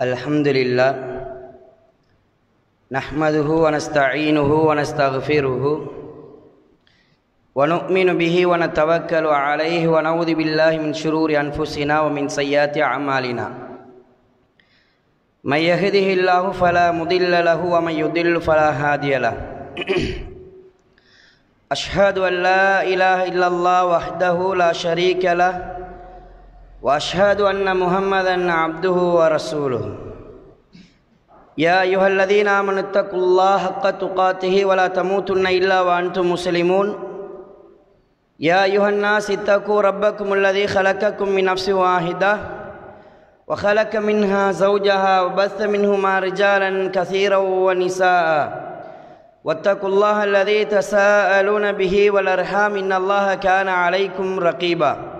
Alhamdulillah nahmaduhu wa nasta'inuhu wa nastaghfiruhu wa nu'minu bihi wa natawakkalu alayhi wa na'udzu billahi min shururi anfusina wa min sayyiati a'malina may yahdihillahu fala mudilla lahu wa may yudlil fala hadiya lahu ashhadu an la ilaha illallah wahdahu la sharika lahu wa ashhadu anna muhammadan abduhu wa rasuluhu ya ayyuhalladzina amanu taqullaha haqqa tuqatih wa la tamutunna illa wa antum muslimun ya ayyuhan nas ittaqu rabbakumul ladzi khalaqakum min nafsin wahidah wa khalaqa minha zawjaha wa batha minhuma rijalan katsiran wa nisaa wattaqullaha alladzi tasaaluna bihi wal arham innallaha kana 'alaykum raqiba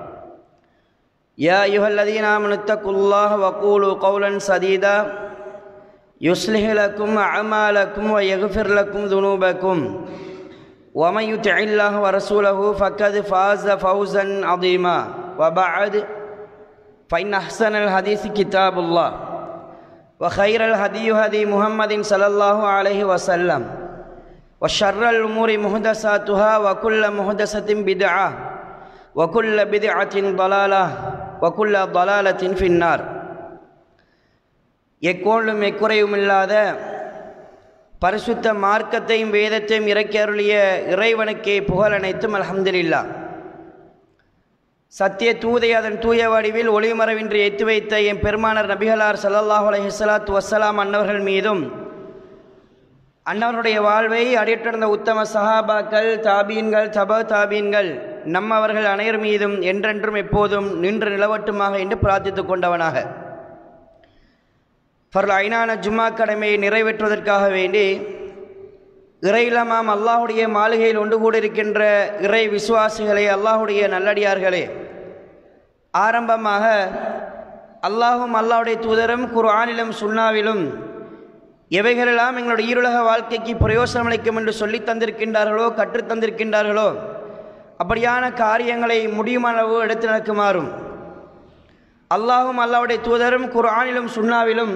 يا أيها الذين آمنوا اتقوا الله وقولوا قولا سديدا يصلح لكم أعمالكم ويغفر لكم ذنوبكم ومن يطع الله ورسوله فقد فاز فوزا عظيما وبعد فإن أحسن الحديث كتاب الله وخير الهدي هدي محمد صلى الله عليه وسلم وشر الأمور محدثاتها وكل محدثة بدعة وكل بدعة ضلالة وكل ضلالة في النار எக்கோளும் எக்குறையும் இல்லாத பரிசுத்த மார்க்கத்தையும் வேதத்தையும் இறக்கி அருளிய இறைவனுக்கே புகழ் அனைத்தும் அல்ஹம்துலில்லாஹ். சத்திய தூதை அதன் தூய வடிவில் ஒளிமறைவின்றி எத்து வைத்த என் பெருமானார் நபிகளார் ஸல்லல்லாஹு அலைஹி ஸலாத்து வஸ்ஸலாம் அன்னவர்கள் மீதும் அன்னவருடைய வாழ்வை அடியற்றிருந்த உத்தம சஹாபாக்கள், தாபீன்கள், தபா தாபீன்கள் நம்மவர்கள் அனைவர் மீதும் என்றென்றும் எப்போதும் நின்று நிலவட்டுமாக என்று பிரார்த்தித்துக் கொண்டவனாக ஃபர்ல் ஐனான ஜும்மா கடமையை நிறைவேற்றுவதற்காக வேண்டி இறையிலமாம் அல்லாஹுடைய மாளிகையில் ஒன்று கூடியிருக்கின்ற இறை விசுவாசிகளே, அல்லாஹுடைய நல்லடியார்களே, ஆரம்பமாக அல்லாஹும் அல்லாஹுடைய தூதரும் குர்ஆனிலும் சுன்னாவிலும் எவைகளெல்லாம் எங்களுடைய ஈருலக வாழ்க்கைக்கு பிரயோசனம் அளிக்கும் என்று சொல்லி தந்திருக்கின்றார்களோ, கற்றுத் தந்திருக்கின்றார்களோ அப்படியான காரியங்களை முடியுமளவு எடுத்து நடக்குமாறும், அல்லாஹும் அல்லாஹுடைய தூதரும் குர்ஆனிலும் சுன்னாவிலும்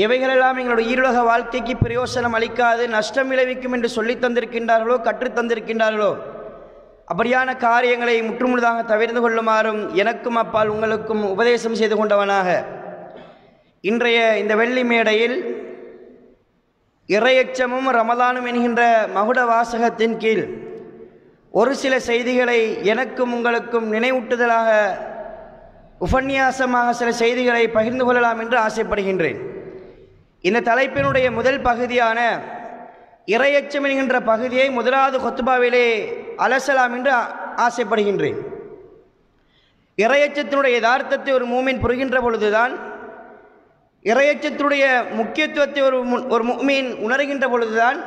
எவைகளெல்லாம் எங்களுடைய ஈருலக வாழ்க்கைக்கு பிரயோசனம் அளிக்காது நஷ்டம் விளைவிக்கும் என்று சொல்லி தந்திருக்கின்றார்களோ, கற்றுத் தந்திருக்கின்றார்களோ அப்படியான காரியங்களை முற்றுமுழுதாக தவிர்த்து கொள்ளுமாறும் எனக்கும் அப்பால் உங்களுக்கும் உபதேசம் செய்து கொண்டவனாக இன்றைய இந்த வெள்ளி மேடையில் இறையச்சமும் ரமலானும் என்கின்ற மகுட வாசகத்தின் கீழ் ஒரு சில செய்திகளை எனக்கும் உங்களுக்கும் நினைவூட்டுதலாக உபன்யாசமாக சில செய்திகளை பகிர்ந்து கொள்ளலாம் என்று ஆசைப்படுகின்றேன். இந்த தலைப்பினுடைய முதல் பகுதியான இறையச்சம் என்கின்ற பகுதியை முதலாவது ஹுத்பாவிலே அலசலாம் என்று ஆசைப்படுகின்றேன். இறையச்சத்தினுடைய யதார்த்தத்தை ஒரு மூமின் புரிகின்ற பொழுதுதான், இறையச்சத்துடைய முக்கியத்துவத்தை ஒரு முஃமின் உணர்கின்ற பொழுதுதான்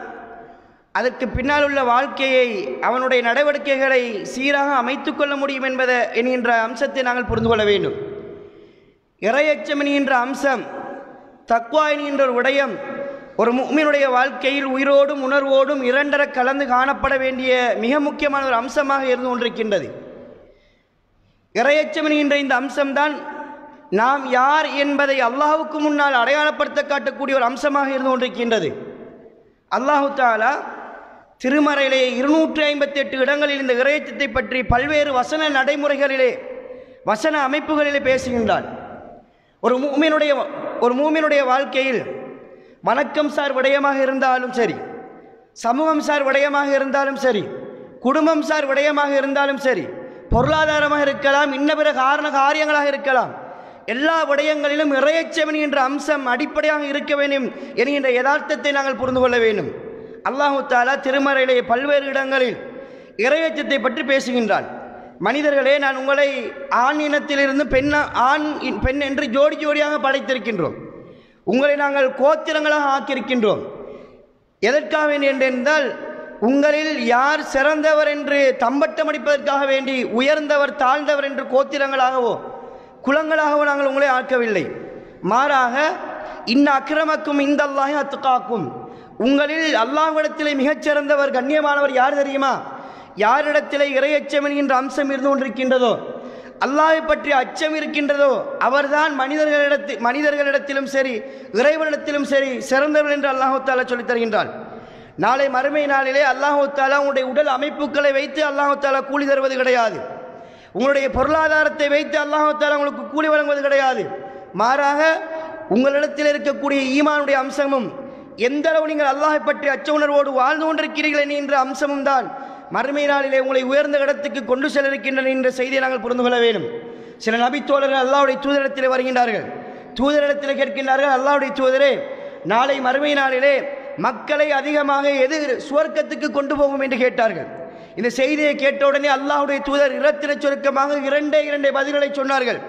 அதற்கு பின்னால் உள்ள வாழ்க்கையை, அவனுடைய நடவடிக்கைகளை சீராக அமைத்துக் கொள்ள முடியும் என்கின்ற அம்சத்தை நாங்கள் புரிந்து கொள்ள வேண்டும். இறையச்சம் என்கின்ற அம்சம், தக்வா என்கின்ற ஒரு விடயம் ஒரு முஃமினுடைய வாழ்க்கையில் உயிரோடும் உணர்வோடும் இரண்டர கலந்து காணப்பட வேண்டிய மிக முக்கியமான ஒரு அம்சமாக இருந்து கொண்டிருக்கின்றது. இறையச்சம் என்கின்ற இந்த அம்சம்தான் நாம் யார் என்பதை அல்லாஹுக்கு முன்னால் அடையாளப்படுத்த காட்டக்கூடிய ஒரு அம்சமாக இருந்து கொண்டிருக்கின்றது. அல்லாஹு தஆலா திருமறையிலே 258 இடங்களில் இந்த இறையச்சத்தை பற்றி பல்வேறு வசன நடைமுறைகளிலே, வசன அமைப்புகளிலே பேசுகின்றான். ஒரு மூமினுடைய வாழ்க்கையில் வணக்கம் சார் விடயமாக இருந்தாலும் சரி, சமூகம் சார் விடயமாக இருந்தாலும் சரி, குடும்பம் சார் விடயமாக இருந்தாலும் சரி, பொருளாதாரமாக இருக்கலாம், இன்ன பிற காரியங்களாக இருக்கலாம், எல்லா விடயங்களிலும் இறையச்சம் என்கின்ற அம்சம் அடிப்படையாக இருக்க வேண்டும் என்கின்ற யதார்த்தத்தை நாங்கள் புரிந்து கொள்ள வேண்டும். அல்லாஹு தஆலா திருமறையிலே பல்வேறு இடங்களில் இறையச்சத்தை பற்றி பேசுகின்றான். மனிதர்களே, நான் உங்களை ஆண் இனத்திலிருந்து பெண் என்று ஜோடி ஜோடியாக படைத்திருக்கின்றோம். உங்களை நாங்கள் கோத்திரங்களாக ஆக்கியிருக்கின்றோம். எதற்காக வேண்டி என்றால், உங்களில் யார் சிறந்தவர் என்று தம்பட்டம் அடிப்பதற்காக வேண்டி, உயர்ந்தவர் தாழ்ந்தவர் என்று கோத்திரங்களாகவோ குலங்களாகவோ நாங்கள் உங்களை ஆக்கவில்லை. மாறாக இன்ன அக்ரமக்கும் இந்தல்லாஹி அத்காக்கும், உங்களில் அல்லாஹ்விடத்திலே மிகச்சிறந்தவர் கண்ணியமானவர் யார் தெரியுமா? யாரிடத்திலே இறையச்சம் என்கின்ற அம்சம் இருந்து கொண்டிருக்கின்றதோ அல்லாஹ்வை பற்றி அச்சம் இருக்கின்றதோ அவர்தான் மனிதர்களிடத்திலும் சரி இறைவனிடத்திலும் சரி சிறந்தவர் என்று அல்லாஹ் தஆலா சொல்லித் தருகின்றான். நாளை மறுமை நாளிலே அல்லாஹ் தஆலா உங்களுடைய உடல் அமைப்புகளை வைத்து அல்லாஹ் தஆலா கூலி தருவது கிடையாது. உங்களுடைய பொருளாதாரத்தை வைத்து அல்லாஹ் தஆலா உங்களுக்கு கூலி வழங்குவது கிடையாது. மாறாக உங்களிடத்தில் இருக்கக்கூடிய ஈமானுடைய அம்சமும் எந்த அளவு நீங்கள் அல்லாஹ்வை பற்றி அச்ச உணர்வோடு வாழ்ந்து கொண்டிருக்கிறீர்கள் என்ற அம்சமும் தான் மறுமை நாளிலே உங்களை உயர்ந்த இடத்துக்கு கொண்டு செல்ல இருக்கின்றன என்ற செய்தியை நாங்கள் புரிந்து கொள்ள வேண்டும். சில நபி தோழர்கள் அல்லாஹ்வுடைய தூதரிடத்தில் வருகின்றார்கள். தூதரிடத்தில் கேட்கின்றார்கள், அல்லாஹ்வுடைய தூதரே, நாளை மறுமை நாளிலே மக்களை அதிகமாக எது சுவர்க்கத்துக்கு கொண்டு போகும் என்று கேட்டார்கள். இந்த செய்தியை கேட்டவுடனே அல்லாஹ்வுடைய தூதர் இரத்தின சுருக்கமாக இரண்டே பதில்களை சொன்னார்கள்.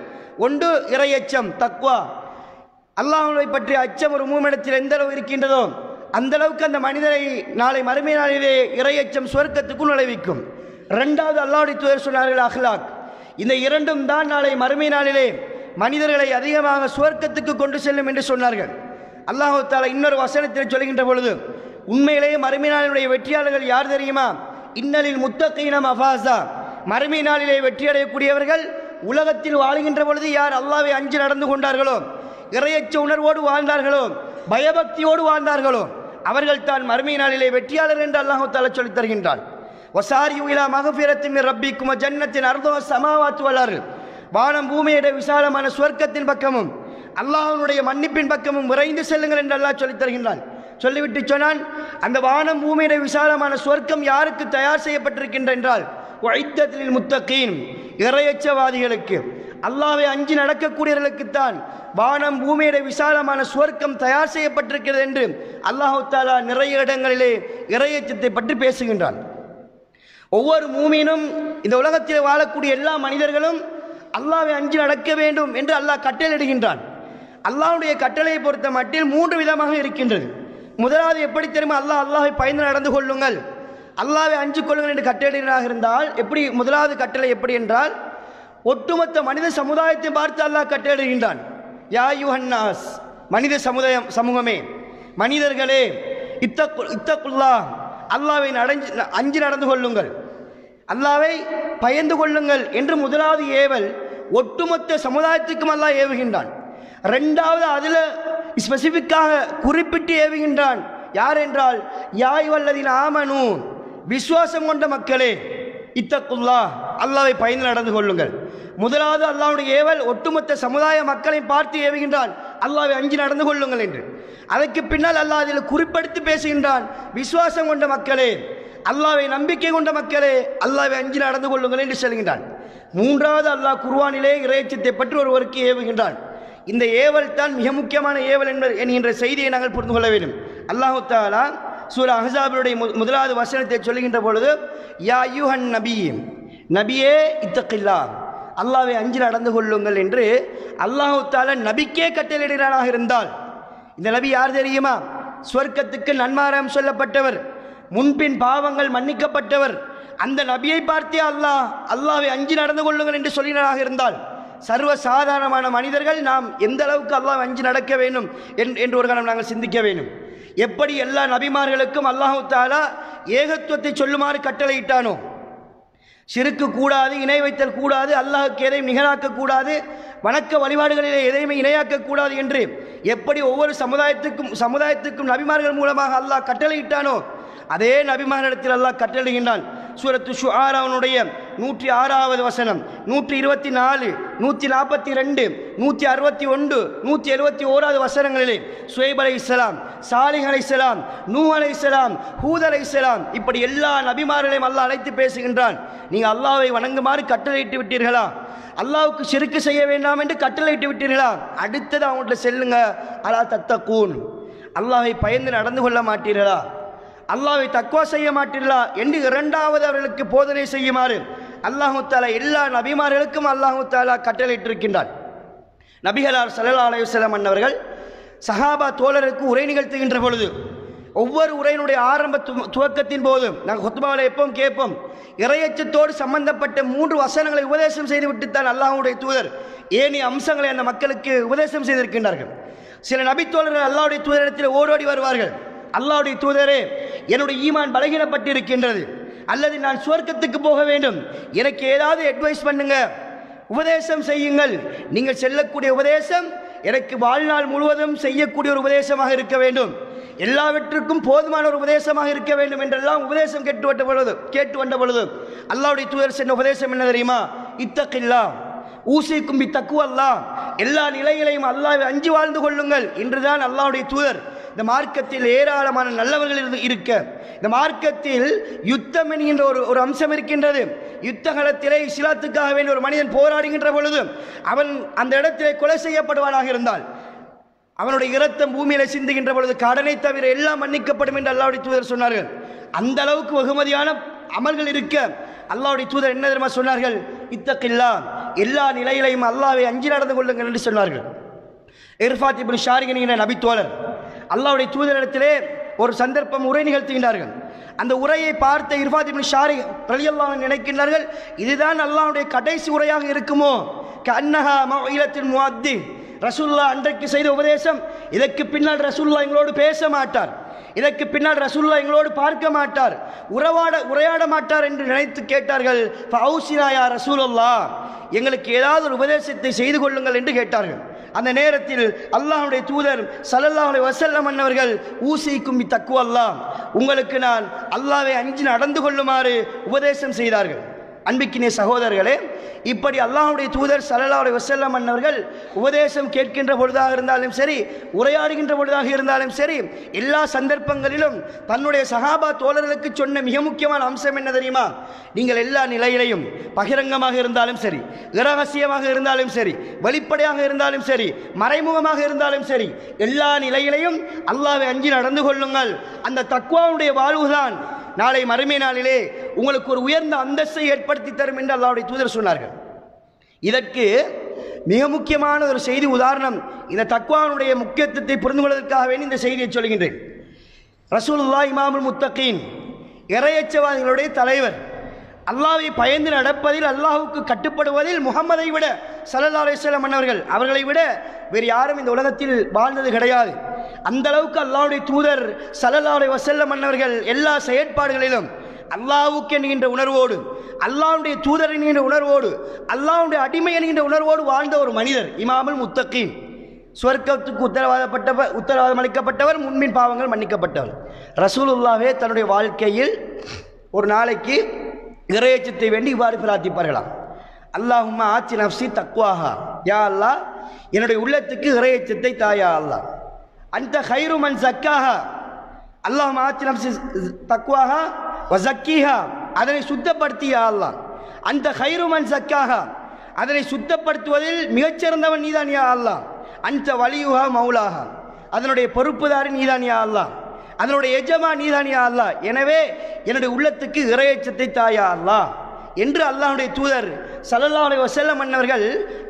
ஒன்று இறையச்சம், தக்வா. அல்லாஹ்வை பற்றிய அச்சம் ஒரு மூமிடத்தில் எந்த அளவு இருக்கின்றதோ அந்த அளவுக்கு அந்த மனிதரை நாளை மறுமை நாளிலே இறையச்சம் சுவர்க்கத்துக்குள் நுழைவிக்கும். இரண்டாவது அல்லாஹ்வுடைய தூதர் சொன்னார்கள் அஹ்லாக். இந்த இரண்டும் தான் நாளை மறுமை நாளிலே மனிதர்களை அதிகமாக சுவர்க்கத்துக்கு கொண்டு செல்லும் என்று சொன்னார்கள். அல்லாஹ் தஆலா இன்னொரு வசனத்தில் சொல்கின்ற பொழுது, உண்மையிலேயே மறுமை நாளினுடைய வெற்றியாளர்கள் யார் தெரியுமா? இன்னலில் முத்தகீன மஃபாஸா. மறுமை நாளிலே வெற்றியடையக்கூடியவர்கள் உலகத்தில் வாழ்கின்ற பொழுது யார் அல்லாஹ்வை அஞ்சி நடந்து கொண்டார்களோ, இறையச்ச உணர்வோடு வாழ்ந்தார்களோ, பயபக்தியோடு வாழ்ந்தார்களோ, அவர்கள் தான் மறுமை நாளிலே வெற்றியாளர் என்று அல்லாஹ் தஆலா சொல்லித் தருகின்றான். வசாரியு இலா மக்ஃபிரத்தின் மின் ரப்பிக்கும் வ ஜன்னத்தின் அர்துஹா ஸமாவாத்து வல் அர்த். வானம் பூமியுடைய விசாலமான சுவர்க்கத்தின் பக்கமும் அல்லாஹ்வுடைய மன்னிப்பின் பக்கமும் விரைந்து செல்லுங்கள் என்று அல்லாஹ் சொல்லித் தருகின்றான். சொல்லிவிட்டு சொன்னான், அந்த வானம் பூமியுடைய விசாலமான சுவர்க்கம் யாருக்கு தயார் செய்யப்பட்டிருக்கின்ற என்றால் உஇத்தத்தில் முத்தகீன், இறையச்சவாதிகளுக்கு, அல்லாஹ்வை அஞ்சி நடக்கக்கூடியவர்களுக்குத்தான் வானம் பூமியுடைய விசாலமான சுவர்க்கம் தயார் செய்யப்பட்டிருக்கிறது என்று அல்லாஹ் தஆலா நிறைய இடங்களிலே இறையச்சத்தை பற்றி பேசுகின்றான். ஒவ்வொரு மூமினும் இந்த உலகத்தில் வாழக்கூடிய எல்லா மனிதர்களும் அல்லாஹ்வை அஞ்சி நடக்க வேண்டும் என்று அல்லாஹ் கட்டளையிடுகின்றான். அல்லாஹ்வுடைய கட்டளையை பொறுத்த மட்டில் 3 விதமாக இருக்கின்றது. முதலாவது எப்படி தெரியுமா? அல்லாஹ்வை பயந்து நடந்து கொள்ளுங்கள், அல்லாஹ்வை அஞ்சு கொள்ளுங்கள் என்று கட்டளையிடுவதாக இருந்தால் எப்படி? முதலாவது கட்டளை எப்படி என்றால், ஒட்டுமொத்த மனித சமுதாயத்தை பார்த்து அல்லாஹ் கட்டளையிடுகின்றான். யா யுஹன்னாஸ், மனித சமூகமே, மனிதர்களே, இத்தகுல்லாஹ், அல்லாஹ்வை அஞ்சி நடந்து கொள்ளுங்கள், அல்லாஹ்வை பயந்து கொள்ளுங்கள் என்று முதலாவது ஏவல் ஒட்டுமொத்த சமுதாயத்துக்கும் அல்லாஹ் ஏவுகின்றான். இரண்டாவது அதில் ஸ்பெசிஃபிக்காக குறிப்பிட்டு ஏவுகின்றான். யார் என்றால், யா அய்யுஹல்லதீன ஆமனூ, விசுவாசம் கொண்ட மக்களே, இத்தகுல்லாஹ், அல்லாஹ்வை பயந்து நடந்து கொள்ளுங்கள். முதலாவது அல்லாஹ்வுடைய ஏவல் ஒட்டுமொத்த சமுதாய மக்களை பார்த்து ஏவுகின்றான், அல்லாஹ்வை அஞ்சி நடந்து கொள்ளுங்கள் என்று. அதற்கு பின்னால் அல்லாஹ் அதில் குறிப்பிட்டு பேசுகின்றான், விசுவாசம் கொண்ட மக்களே, அல்லாஹ்வை நம்பிக்கை கொண்ட மக்களே, அல்லாஹ்வை அஞ்சி நடந்து கொள்ளுங்கள் என்று சொல்கின்றான். மூன்றாவது அல்லாஹ் குர்ஆனிலே இறையச்சத்தை பற்றி ஒருவருக்கு ஏவுகின்றான். இந்த ஏவல் தான் மிக முக்கியமான ஏவல் என்கின்ற செய்தியை நாங்கள் புரிந்து கொள்ள வேண்டும். அல்லாஹ் தஆலா சூரா அஹ்ஸாபுடைய முதலாவது வசனத்தை சொல்லுகின்ற பொழுது, யா அய்யுஹன் நபி, நபியே இத்தகில்லாஹ், அல்லாஹ்வை அஞ்சி நடந்து கொள்ளுங்கள் என்று அல்லாஹ் தஆலா நபிக்கே கட்டளையிடுகிறானாக இருந்தால், இந்த நபி யார் தெரியுமா? சுவர்க்கத்துக்கு நன்மாராயம் சொல்லப்பட்டவர், முன்பின் பாவங்கள் மன்னிக்கப்பட்டவர். அந்த நபியை பார்த்தே அல்லாஹ்வை அஞ்சி நடந்து கொள்ளுங்கள் என்று சொல்லினாராக இருந்தால், சர்வ சாதாரணமான மனிதர்கள் நாம் எந்த அளவுக்கு அல்லாஹ்வை அஞ்சி நடக்க வேண்டும் என்று ஒரு கணம் நாங்கள் சிந்திக்க வேண்டும். எப்படி எல்லா நபிமார்களுக்கும் அல்லாஹ் தஆலா ஏகத்துவத்தை சொல்லுமாறு கட்டளையிட்டானோ, ஷிர்க்கு கூடாது, இணை வைத்தல் கூடாது, அல்லாஹ்வுக்கு எதையும் நிகராக்க கூடாது, வணக்க வழிபாடுகளிலே எதையுமே இணையாக்க கூடாது என்று எப்படி ஒவ்வொரு சமுதாயத்துக்கும் நபிமார்கள் மூலமாக அல்லாஹ் கட்டளையிட்டானோ, அதே நபிமார்களிடத்தில் அல்லாஹ் கட்டளையிடுகின்றான். சூரத்து ஷுஆராவுடைய 106வது வசனம், 124, 142, 161, 171வது வசனங்களிலே சுவைப் அலைஹிஸ்ஸலாம், சாலிஹ் அலைஹிஸ்ஸலாம், நூஹ் அலைஹிஸ்ஸலாம், ஹூத் அலைஹிஸ்ஸலாம், இப்படி எல்லா நபிமார்களையும் அல்லாஹ் அழைத்து பேசுகின்றான். நீங்கள் அல்லாஹ்வை வணங்குமாறு கட்டளையிட்டு விட்டீர்களா? அல்லாஹ்வுக்கு ஷிர்க் செய்ய வேண்டாம் என்று கட்டளையிட்டு விட்டீர்களா? அடுத்தது அவங்கள்ட்ட செல்லுங்க, அலா தத்தகூன், அல்லாஹ்வை பயந்து நடந்து கொள்ள மாட்டீர்களா? அல்லாஹ்வை தக்வா செய்ய மாட்டீர்களா என்று இரண்டாவது அவர்களுக்கு போதனை செய்யுமாறு அல்லாஹ் தஆலா எல்லா நபிமார்களுக்கும் அல்லாஹ் தஆலா கட்டளையிட்டிருக்கின்றான். நபிகளார் ஸல்லல்லாஹு அலைஹி வஸல்லம் அன்னவர்கள் சஹாபா தோழருக்கு உரை நிகழ்த்துகின்ற பொழுது ஒவ்வொரு உரையினுடைய ஆரம்ப துவக்கத்தின் போது நாங்கள் ஹுத்பாவில் எப்பவும் கேட்போம், இறையச்சத்தோடு சம்பந்தப்பட்ட 3 வசனங்களை உபதேசம் செய்துவிட்டுத்தான் அல்லாஹ்வுடைய தூதர் ஏனைய அம்சங்களை அந்த மக்களுக்கு உபதேசம் செய்திருக்கின்றார்கள். சில நபித்தோழர்கள் அல்லாஹ்வுடைய தூதரிடத்தில் ஓடோடி வருவார்கள், அல்லாஹ்வுடைய தூதரே, என்னுடைய ஈமான் பலகீனப்பட்டிருக்கின்றது, அல்லது நான் சுவர்க்கத்துக்கு போக வேண்டும், எனக்கு ஏதாவது அட்வைஸ் பண்ணுங்க, உபதேசம் செய்யுங்கள். நீங்கள் செல்லக்கூடிய உபதேசம் எனக்கு வாழ்நாள் முழுவதும் செய்யக்கூடிய ஒரு உபதேசமாக இருக்க வேண்டும், எல்லாவற்றுக்கும் போதுமான ஒரு உபதேசமாக இருக்க வேண்டும் என்றெல்லாம் உபதேசம் கேட்டு வந்த பொழுது அல்லாஹ்வுடைய தூதர் சொன்ன உபதேசம் என்ன தெரியுமா? இத்தகில்லா ஊசிக்கும் பித்தக்குவல்லாஹ், எல்லா நிலைகளையும் அல்லாஹ்வை அஞ்சி வாழ்ந்து கொள்ளுங்கள் என்றுதான் அல்லாஹ்வுடைய தூதர். இந்த மார்க்கத்தில் ஏராளமான நல்லவர்கள் இருக்க, இந்த மார்க்கத்தில் யுத்தம் என்கின்ற ஒரு அம்சம் இருக்கின்றது. யுத்த காலத்திலே இஸ்லாத்துக்காக வேண்டிய ஒரு மனிதன் போராடுகின்ற பொழுது அவன் அந்த இடத்திலே கொலை செய்யப்படுவானாக இருந்தால் அவனுடைய இரத்தம் பூமியில சிந்துகின்ற பொழுது கடனை தவிர எல்லாம் மன்னிக்கப்படும் என்று அல்லாஹ்வுடைய தூதர் சொன்னார்கள். அந்த அளவுக்கு வெகுமதியான அமல்கள் இருக்க அல்லாஹ்வுடைய தூதர் என்ன தெரியுமா சொன்னார்கள்? இத்தகில்லா, எல்லா நிலையிலையும் அல்லாஹ்வை அஞ்சி நடந்து கொள்ளுங்கள் என்று சொன்னார்கள். இர்ஃபாத் இப்னு ஷாரிக் என்கிற நபித்தோழர் அல்லாஹ்வுடைய தூதரிடத்திலே ஒரு சந்தர்ப்பம் உரை நிகழ்த்துகின்றார்கள். அந்த உரையை பார்த்த இர்ஃபாத் இப்னு ஷாரிக் ரலியல்லாஹு அன்ஹு நினைக்கின்றார்கள், இதுதான் அல்லாஹ்வுடைய கடைசி உரையாக இருக்குமோ? கஅன்னஹா மௌஇலத்துல் முஅத்தின், ரசூலுல்லாஹ் அன்றைக்கு செய்த உபதேசம், இதற்கு பின்னால் ரசூலுல்லாஹ் எங்களோடு பேச மாட்டார், இதற்கு பின்னால் ரசூலுல்லாஹ் எங்களோடு பார்க்க மாட்டார், உரையாட மாட்டார் என்று நினைத்து கேட்டார்கள். ஃபௌசினா யா ரசூலுல்லாஹ், எங்களுக்கு ஏதாவது ஒரு உபதேசத்தை செய்து கொள்ளுங்கள் என்று கேட்டார்கள். அந்த நேரத்தில் அல்லாஹ்வுடைய தூதர் ஸல்லல்லாஹு அலைஹி வஸல்லம் அவர்கள் ஊசிக்கும் பித்தக்வல்லாஹ், உங்களுக்கு நான் அல்லாஹ்வை அஞ்சி நடந்து கொள்ளுமாறு உபதேசம் செய்தார்கள். அன்பிக்கினிய சகோதரர்களே, இப்படி அல்லாஹ்வுடைய தூதர் ஸல்லல்லாஹு அலைஹி வஸல்லம் அவர்கள் உபதேசம் கேட்கின்ற பொழுதாக இருந்தாலும் சரி, உரையாடுகின்ற பொழுதாக இருந்தாலும் சரி, எல்லா சந்தர்ப்பங்களிலும் தன்னுடைய சஹாபா தோழர்களுக்கு சொன்ன மிக முக்கியமான அம்சம் என்ன தெரியுமா? நீங்கள் எல்லா நிலையிலையும் பகிரங்கமாக இருந்தாலும் சரி, இரகசியமாக இருந்தாலும் சரி, வெளிப்படையாக இருந்தாலும் சரி, மறைமுகமாக இருந்தாலும் சரி, எல்லா நிலையிலையும் அல்லாஹ்வை அஞ்சி நடந்து கொள்ளுங்கள். அந்த தக்வாவுடைய வாழ்வுதான் நாளை மறுமை நாளிலே உங்களுக்கு ஒரு உயர்ந்த அந்தஸ்தை ஏற்படுத்தி தரும் என்று அல்லாஹ்வுடைய தூதர் சொன்னார்கள். இதற்கு மிக முக்கியமான ஒரு செய்தி உதாரணம், இந்த தக்வாவுடைய முக்கியத்துவத்தை புரிந்து கொள்வதற்காக வேண்டி இந்த செய்தியை சொல்கின்றேன். ரசூலுல்லாஹ் இமாமுல் முத்தகீன், இறையச்சவாதிகளுடைய தலைவர், அல்லாஹ்வை பயந்து நடப்பதில், அல்லாஹ்வுக்கு கட்டுப்படுவதில் முஹம்மதை விட ஸல்லல்லாஹு அலைஹி வஸல்லம் அவர்களை விட வேறு யாரும் இந்த உலகத்தில் வாழ்ந்தது கிடையாது. அந்த அளவுக்கு அல்லாஹ்வுடைய தூதர் ஸல்லல்லாஹு அலைஹி வஸல்லம் அவர்கள் எல்லா செயற்பாடுகளிலும் அல்லாஹ்வுக்கு என்கின்ற உணர்வோடு, அல்லாஹ்வுடைய தூதர் என்கின்ற உணர்வோடு, அல்லாஹ்வுடைய அடிமை என்கின்ற உணர்வோடு வாழ்ந்த ஒரு மனிதர் இமாமுல் முத்தகீன். சுவர்க்கத்துக்கு உத்தரவாதம் அளிக்கப்பட்டவர், முன்பின் பாவங்கள் மன்னிக்கப்பட்டவர். ரசூலுல்லாஹே தன்னுடைய வாழ்க்கையில் ஒரு நாளைக்கு இறையச்சத்தை வேண்டி இவ்வாறு பிரார்த்திப்பார்களாம். அல்லாஹும்ம ஆத்தி நஃப்ஸி தக்வாஹா, யா அல்லாஹ் என்னுடைய உள்ளத்துக்கு இறையச்சத்தை தாயா அல்லாஹ். அந்த கைரு மன் சக்காஹா, அல்லாஹும்ம ஆத்தி நஃப்ஸி தக்வாஹா வ ஸக்கீஹா, அதனை சுத்தப்படுத்தியா அல்லாஹ். அந்த கைரு மன் சக்காஹா, அதனை சுத்தப்படுத்துவதில் மிகச்சிறந்தவன் நீதான் யா அல்லாஹ். அந்த வலியுஹா மௌலாஹா, அதனுடைய பொறுப்புதாரி நீதான் யா அல்லாஹ், அதனுடைய எஜமா நீதான் யா அல்லாஹ். எனவே என்னுடைய உள்ளத்துக்கு இறையச்சத்தை தாயா அல்லாஹ் என்று அல்லாஹ்வுடைய தூதர் ஸல்லல்லாஹு அலைஹி வஸல்லம் அவர்கள்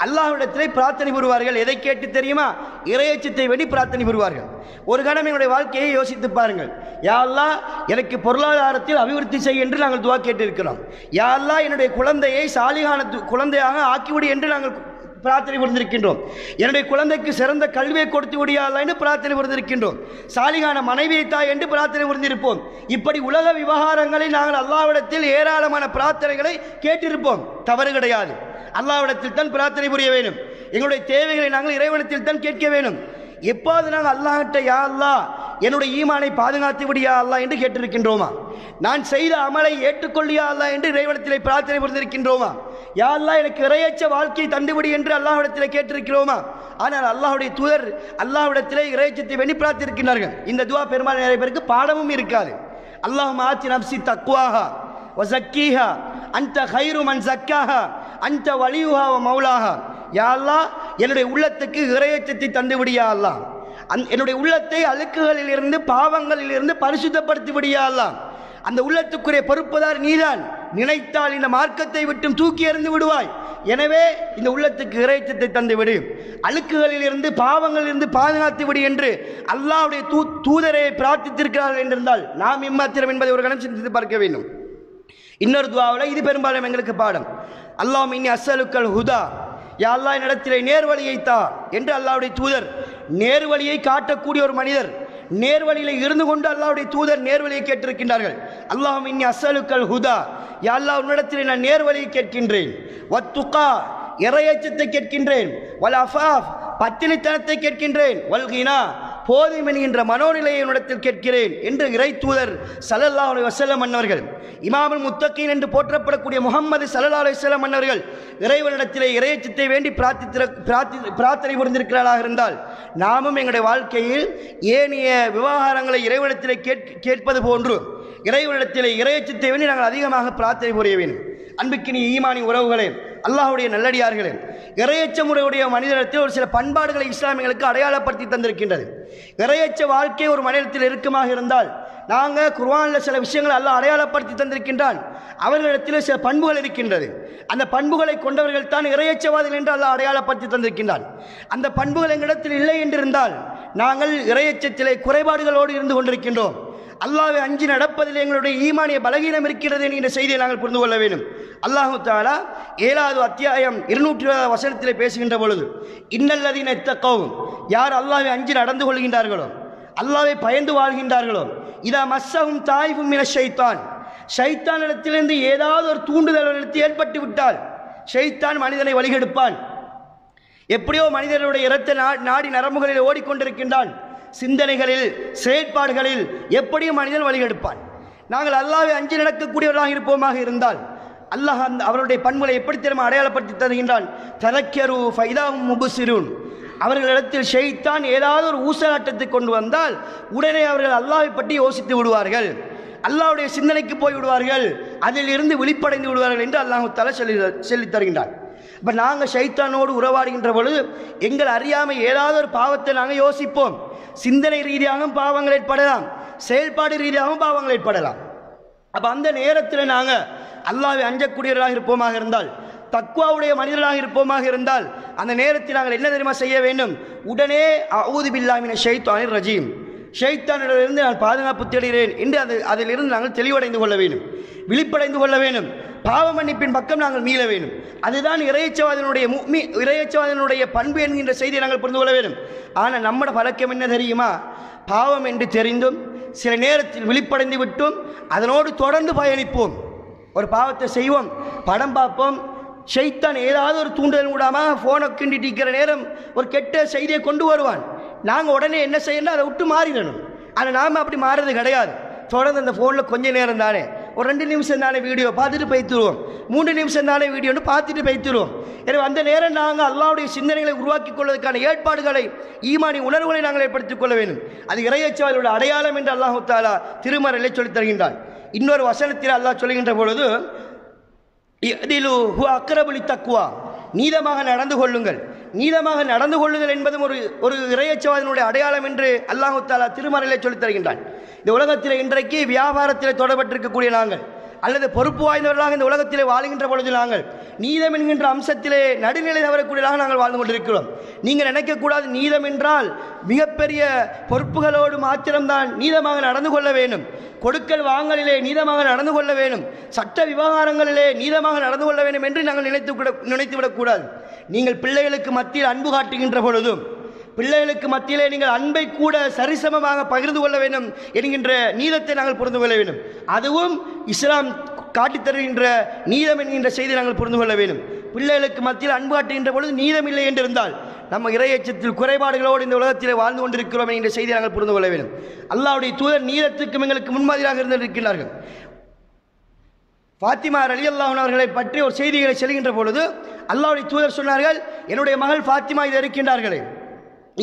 அல்லாஹ்விடத்திலே பிரார்த்தனை புரிவார்கள். எதை கேட்டு தெரியுமா? இறையச்சத்தை வேண்டி பிரார்த்தனை புரிவார்கள். ஒரு கணம் என்னுடைய வாழ்க்கையை யோசித்து பாருங்கள். யா அல்லாஹ் எனக்கு பொருளாதாரத்தில் அபிவிருத்தி செய் என்று நாங்கள் துஆ கேட்டிருக்கிறோம். யா அல்லாஹ் என்னுடைய குழந்தையை சாலிகான குழந்தையாக ஆக்கிவிடு என்று நாங்கள் பிரார்த்தனை புரிந்திருக்கின்றோம். என்னுடைய குழந்தைக்கு சிறந்த கல்வியை கொடுத்து விடியா அல்லாஹ் என்று பிரார்த்தனை புரிந்திருக்கின்றோம். சாலிகான மனைவியை தாய் என்று பிரார்த்தனை புரிந்திருப்போம். இப்படி உலக விவகாரங்களை நாங்கள் அல்லாஹ்விடத்தில் ஏராளமான பிரார்த்தனைகளை கேட்டிருப்போம். தவறு கிடையாது. அல்லாஹ்விடத்தில் தான் பிரார்த்தனை புரிய வேண்டும். எங்களுடைய தேவைகளை நாங்கள் இறைவனத்தில் தான் கேட்க வேண்டும். எப்போது நாங்கள் அல்லாஹ்கிட்ட யா அல்லாஹ் என்னுடைய ஈமானை பாதுகாத்து விடியா அல்லாஹ் என்று கேட்டிருக்கின்றோமா? நான் செய்த அமலை ஏற்றுக்கொள்ளியா அல்லாஹ் என்று இறைவனத்திலே பிரார்த்தனை புரிந்திருக்கின்றோமா? யா அல்லாஹ் எனக்கு இறையச்ச வாழ்க்கையை தந்துவிடு என்று அல்லாஹ்விடத்திலே கேட்டிருக்கிறோமா? ஆனால் அல்லாஹ்வுடைய தூதர் அல்லாஹ்விடத்திலே இறையச்சத்தை வேண்டி பிரார்த்திருக்கிறார்கள். இந்த துஆ பெரும்பாலான நிறைய பேருக்கு பாடமும் இருக்காது. அல்லாஹும்ம ஆத்தி நஃப்ஸி தக்வாஹா வ ஸக்கீஹா அன்த கைரு மன் ஸக்காஹா அன்த வலியுஹா வ மௌலாஹா. யா அல்லாஹ் என்னுடைய உள்ளத்துக்கு இறையச்சத்தை தந்துவிடு யா அல்லாஹ். என்னுடைய உள்ளத்தை அழுக்குகளில் இருந்து பாவங்களில் இருந்து பரிசுத்தப்படுத்தி விடியா அல்லாஹ். அந்த உள்ளத்துக்குரிய பொறுப்புதார் நீதான். நினைத்தால் இந்த மார்க்கத்தை விட்டும் தூக்கி எறிந்து விடுவாய். எனவே இந்த உள்ளத்துக்கு இறைச்சத்தை தந்து விடு, அழுக்குகளில் இருந்து பாவங்களில் இருந்து பாதுகாத்து விடு என்று அல்லாஹ்வுடைய தூதரை பிரார்த்தித்திருக்கிறார்கள் என்றிருந்தால் நாம் இம்மாத்திரம் என்பதை ஒரு கணம் சிந்தித்து பார்க்க வேண்டும். இன்னொரு துஆவில் இது பெரும்பாலும் எங்களுக்கு பாடம். அல்லாஹும்ம இன்னி அஸ்அலுக்கல் ஹுதா, யா அல்லாஹ் என்னிடத்திலே நேர்வழியை தா என்று அல்லாஹ்வுடைய தூதர், நேர்வழியை காட்டக்கூடிய ஒரு மனிதர், நேர்வழியில் இருந்து கொண்டு அல்லாஹ்வுடைய தூதர் நேர்வழியை கேட்டிருக்கின்றார்கள். அல்லாஹும்ம இன்னி அஸ்அலுக்கல் ஹுதா, யா அல்லாஹ் உன்னிடத்தில் நான் நேர்வழியை கேட்கின்றேன். வத்துகா, இறையச்சத்தை கேட்கின்றேன், வல் அஃபாஃப் பத்தினித்தனத்தை கேட்கின்றேன், வல் கினா போதும் என்கின்ற மனோநிலையை என்னிடத்தில் கேட்கிறேன் என்று இறை தூதர் ஸல்லல்லாஹு அலைஹி வஸல்லம் அன்னவர்கள், இமாமுல் முத்தகீன் என்று போற்றப்படக்கூடிய முஹம்மது ஸல்லல்லாஹு அலைஹி வஸல்லம் அன்னவர்கள் இறைவனிடத்திலே இறையச்சத்தை வேண்டி பிரார்த்தனை புரிந்திருக்கிறார்களாக இருந்தால் நாமும் எங்களுடைய வாழ்க்கையில் ஏனைய விவகாரங்களை இறைவனிடத்திலே கேட்பது போன்று இறைவனிடத்திலே இறையச்சத்தை வேண்டி நாங்கள் அதிகமாக பிரார்த்தனை புரிய வேண்டும். அன்புக்கினிய ஈமானி உறவுகளே, அல்லாஹ்வுடைய நல்லடியார்களே, இறையச்சமுறையுடைய மனிதனிடத்தில் ஒரு சில பண்பாடுகளை இஸ்லாமியர்களுக்கு அடையாளப்படுத்தி தந்திருக்கின்றது. இறையச்ச வாழ்க்கை ஒரு மனிதத்தில் இறுக்கமாக இருந்தால் நாங்கள் குர்ஆனில் சில விஷயங்களை அல்லாஹ் அடையாளப்படுத்தி தந்திருக்கின்றான். அவர்களிடத்தில் சில பண்புகள் இருக்கின்றது. அந்த பண்புகளை கொண்டவர்கள் தான் இறையச்சவாதிகள் என்று அல்லாஹ் அடையாளப்படுத்தி தந்திருக்கின்றான். அந்த பண்புகள் எங்களிடத்தில் இல்லை என்றிருந்தால் நாங்கள் இறையச்சத்திலே குறைபாடுகளோடு இருந்து கொண்டிருக்கின்றோம். அல்லாஹ்வை அஞ்சி நடப்பதில் எங்களுடைய ஈமானிய பலகீனம் இருக்கிறது என்கிற செய்தியை நாங்கள் புரிந்து கொள்ள வேண்டும். அல்லாஹு தஆலா 7வது அத்தியாயம் 220வது வசனத்திலே பேசுகின்ற பொழுது, இன்னல்லதீன இத்தகவ், யார் அல்லாஹ்வை அஞ்சி நடந்து கொள்கின்றார்களோ, அல்லாஹ்வை பயந்து வாழ்கின்றார்களோ, இதா மஸ்ஸஹும் தாயிஃபும் மினஷ் ஷைத்தான், ஷைத்தானிடத்திலிருந்து ஏதாவது ஒரு தூண்டுதல் ஏற்பட்டு விட்டால் ஷைத்தான் மனிதனை வழிகெடுப்பான். எப்படியோ மனிதனுடைய இரத்த நாடி நரம்புகளில் ஓடிக்கொண்டிருக்கின்றான். சிந்தனைகளில் செயற்பாடுகளில் எப்படியும் மனிதன் வழிகெடுப்பான். நாங்கள் அல்லாஹ்வை அஞ்சி நடக்கக்கூடியவர்களாக இருப்போமாக இருந்தால் அல்லாஹ் அவருடைய பண்புகளை எப்படி திரும்ப அடையாளப்படுத்தி தருகின்றான். ததக்கரு ஃபைதாஹும் முபஸிரூன், அவர்களிடத்தில் ஷைத்தான் ஏதாவது ஒரு ஊசலாட்டத்தை கொண்டு வந்தால் உடனே அவர்கள் அல்லாஹ்வை பற்றி யோசித்து விடுவார்கள், அல்லாஹ்வுடைய சிந்தனைக்கு போய் விடுவார்கள், அதில் இருந்து விழிப்படைந்து விடுவார்கள் என்று அல்லாஹ் தஆலா சொல்லித் தருகின்றான். இப்போ நாங்கள் ஷைத்தானோடு உறவாடுகின்ற பொழுது எங்கள் அறியாமை ஏதாவது ஒரு பாவத்தை நாங்கள் யோசிப்போம். சிந்தனை ரீதியாகவும் பாவங்கள் ஏற்படலாம், செயல்பாடு ரீதியாகவும் பாவங்கள் ஏற்படலாம். அப்போ அந்த நேரத்தில் நாங்கள் அல்லாஹ்வை அஞ்சக்கூடியவர்களாக இருப்போமாக இருந்தால், தக்வாவுடைய மனிதர்களாக இருப்போமாக இருந்தால் அந்த நேரத்தில் நாங்கள் என்ன தெரியுமா செய்ய வேண்டும்? உடனே அஊது பில்லாஹி மினஷ் ஷைத்தானிர் ரஜீம், ஷைத்தானிடமிருந்து நான் பாதுகாப்பு தேடுகிறேன் என்று அதிலிருந்து நாங்கள் தெளிவடைந்து கொள்ள வேண்டும், விழிப்படைந்து கொள்ள வேண்டும். பாவ மன்னிப்பின் பக்கம் நாங்கள் மீள வேண்டும். அதுதான் இறையச்சவாதனுடைய பண்பு என்கின்ற செய்தியை நாங்கள் புரிந்து கொள்ள வேண்டும். ஆனால் நம்மட பழக்கம் என்ன தெரியுமா? பாவம் என்று தெரிந்தும் சில நேரத்தில் விழிப்படைந்து விட்டும் அதனோடு தொடர்ந்து பயணிப்போம். ஒரு பாவத்தை செய்வோம், படம் பார்ப்போம், ஷைத்தான் ஏதாவது ஒரு தூண்டுதல் மூலமாக ஃபோனை கிண்டிட்டு இருக்கிற நேரம் ஒரு கெட்ட செய்தியை கொண்டு வருவான். நாங்கள் உடனே என்ன செய்யணும்? அதை விட்டு மாறிடணும். ஆனால் நாம் அப்படி மாறுறது கிடையாது. தொடர்ந்து அந்த ஃபோனில் கொஞ்சம் நேரம் தானே, ஒரு 2 நிமிஷம் தானே வீடியோ பார்த்துட்டு போய்த்துருவோம், 3 நிமிஷம் தானே வீடியோன்னு பார்த்துட்டு போய்த்துருவோம். எனவே அந்த நேரம் நாங்கள் அல்லாஹ்வுடைய சிந்தனைகளை உருவாக்கி கொள்வதற்கான ஏற்பாடுகளை, ஈமானி உணர்வுகளை நாங்கள் ஏற்படுத்திக் கொள்ள வேண்டும். அது இறையச்சவாதிகளுடைய அடையாளம் என்று அல்லாஹ் தஆலா திருமறையிலே சொல்லித் தருகின்றான். இன்னொரு வசனத்தில் அல்லாஹ் சொல்லுகின்ற பொழுது, இஅ்திலு ஹுவ அக்ரபு லித்தக்வா, நீதமாக நடந்து கொள்ளுங்கள். நீதமாக நடந்து கொள்ளுதல் என்பதும் ஒரு இறையச்சவாதினுடைய அடையாளம் என்று அல்லாஹ் தஆலா திருமறையிலே சொல்லித் தருகின்றான். இந்த உலகத்தில் இன்றைக்கு வியாபாரத்தில் தொடர்பட்டிருக்கக்கூடிய நாங்கள் அல்லது பொறுப்பு வாய்ந்தவர்களாக இந்த உலகத்திலே வாழுகின்ற பொழுது நாங்கள் நீதம் என்கின்ற அம்சத்திலே நடுநிலை தவறக்கூடியவர்களாக நாங்கள் வாழ்ந்து கொண்டிருக்கிறோம். நீங்கள் நினைக்கக்கூடாது நீதம் என்றால் மிகப்பெரிய பொறுப்புகளோடு மாத்திரம்தான் நீதமாக நடந்து கொள்ள வேண்டும், கொடுக்கல் வாங்கலிலே நீதமாக நடந்து கொள்ள வேண்டும், சட்ட விவகாரங்களிலே நீதமாக நடந்து கொள்ள வேண்டும் என்று நாங்கள் நினைத்துவிடக்கூடாது. நீங்கள் பிள்ளைகளுக்கு மத்தியில் அன்பு காட்டுகின்ற பொழுதும் பிள்ளைகளுக்கு மத்தியிலே நீங்கள் அன்பை கூட சரிசமமாக பகிர்ந்து கொள்ள வேண்டும் என்கின்ற நீதத்தை நாங்கள் புரிந்து கொள்ள வேண்டும். அதுவும் இஸ்லாம் காட்டித் தருகின்ற நீதம் என்கின்ற செய்தியை நாங்கள் புரிந்து கொள்ள வேண்டும். பிள்ளைகளுக்கு மத்தியில் அன்பு காட்டுகின்ற பொழுது நீதம் இல்லை என்றிருந்தால் நம்ம இறையச்சத்தில் குறைபாடுகளோடு இந்த உலகத்திலே வாழ்ந்து கொண்டிருக்கிறோம் என்கின்ற செய்தியை நாங்கள் புரிந்து கொள்ள வேண்டும். அல்லாஹ்வுடைய தூதர் நீதத்துக்கும் எங்களுக்கு முன்மாதிரியாக இருந்திருக்கிறார்கள். ஃபாத்திமா ரலியல்லாஹு அன்ஹா அவர்களை பற்றி ஒரு செய்திகளை சொல்கின்ற பொழுது அல்லாஹ்வுடைய தூதர் சொன்னார்கள், என்னுடைய மகள் ஃபாத்திமா இது இருக்கின்றார்களே,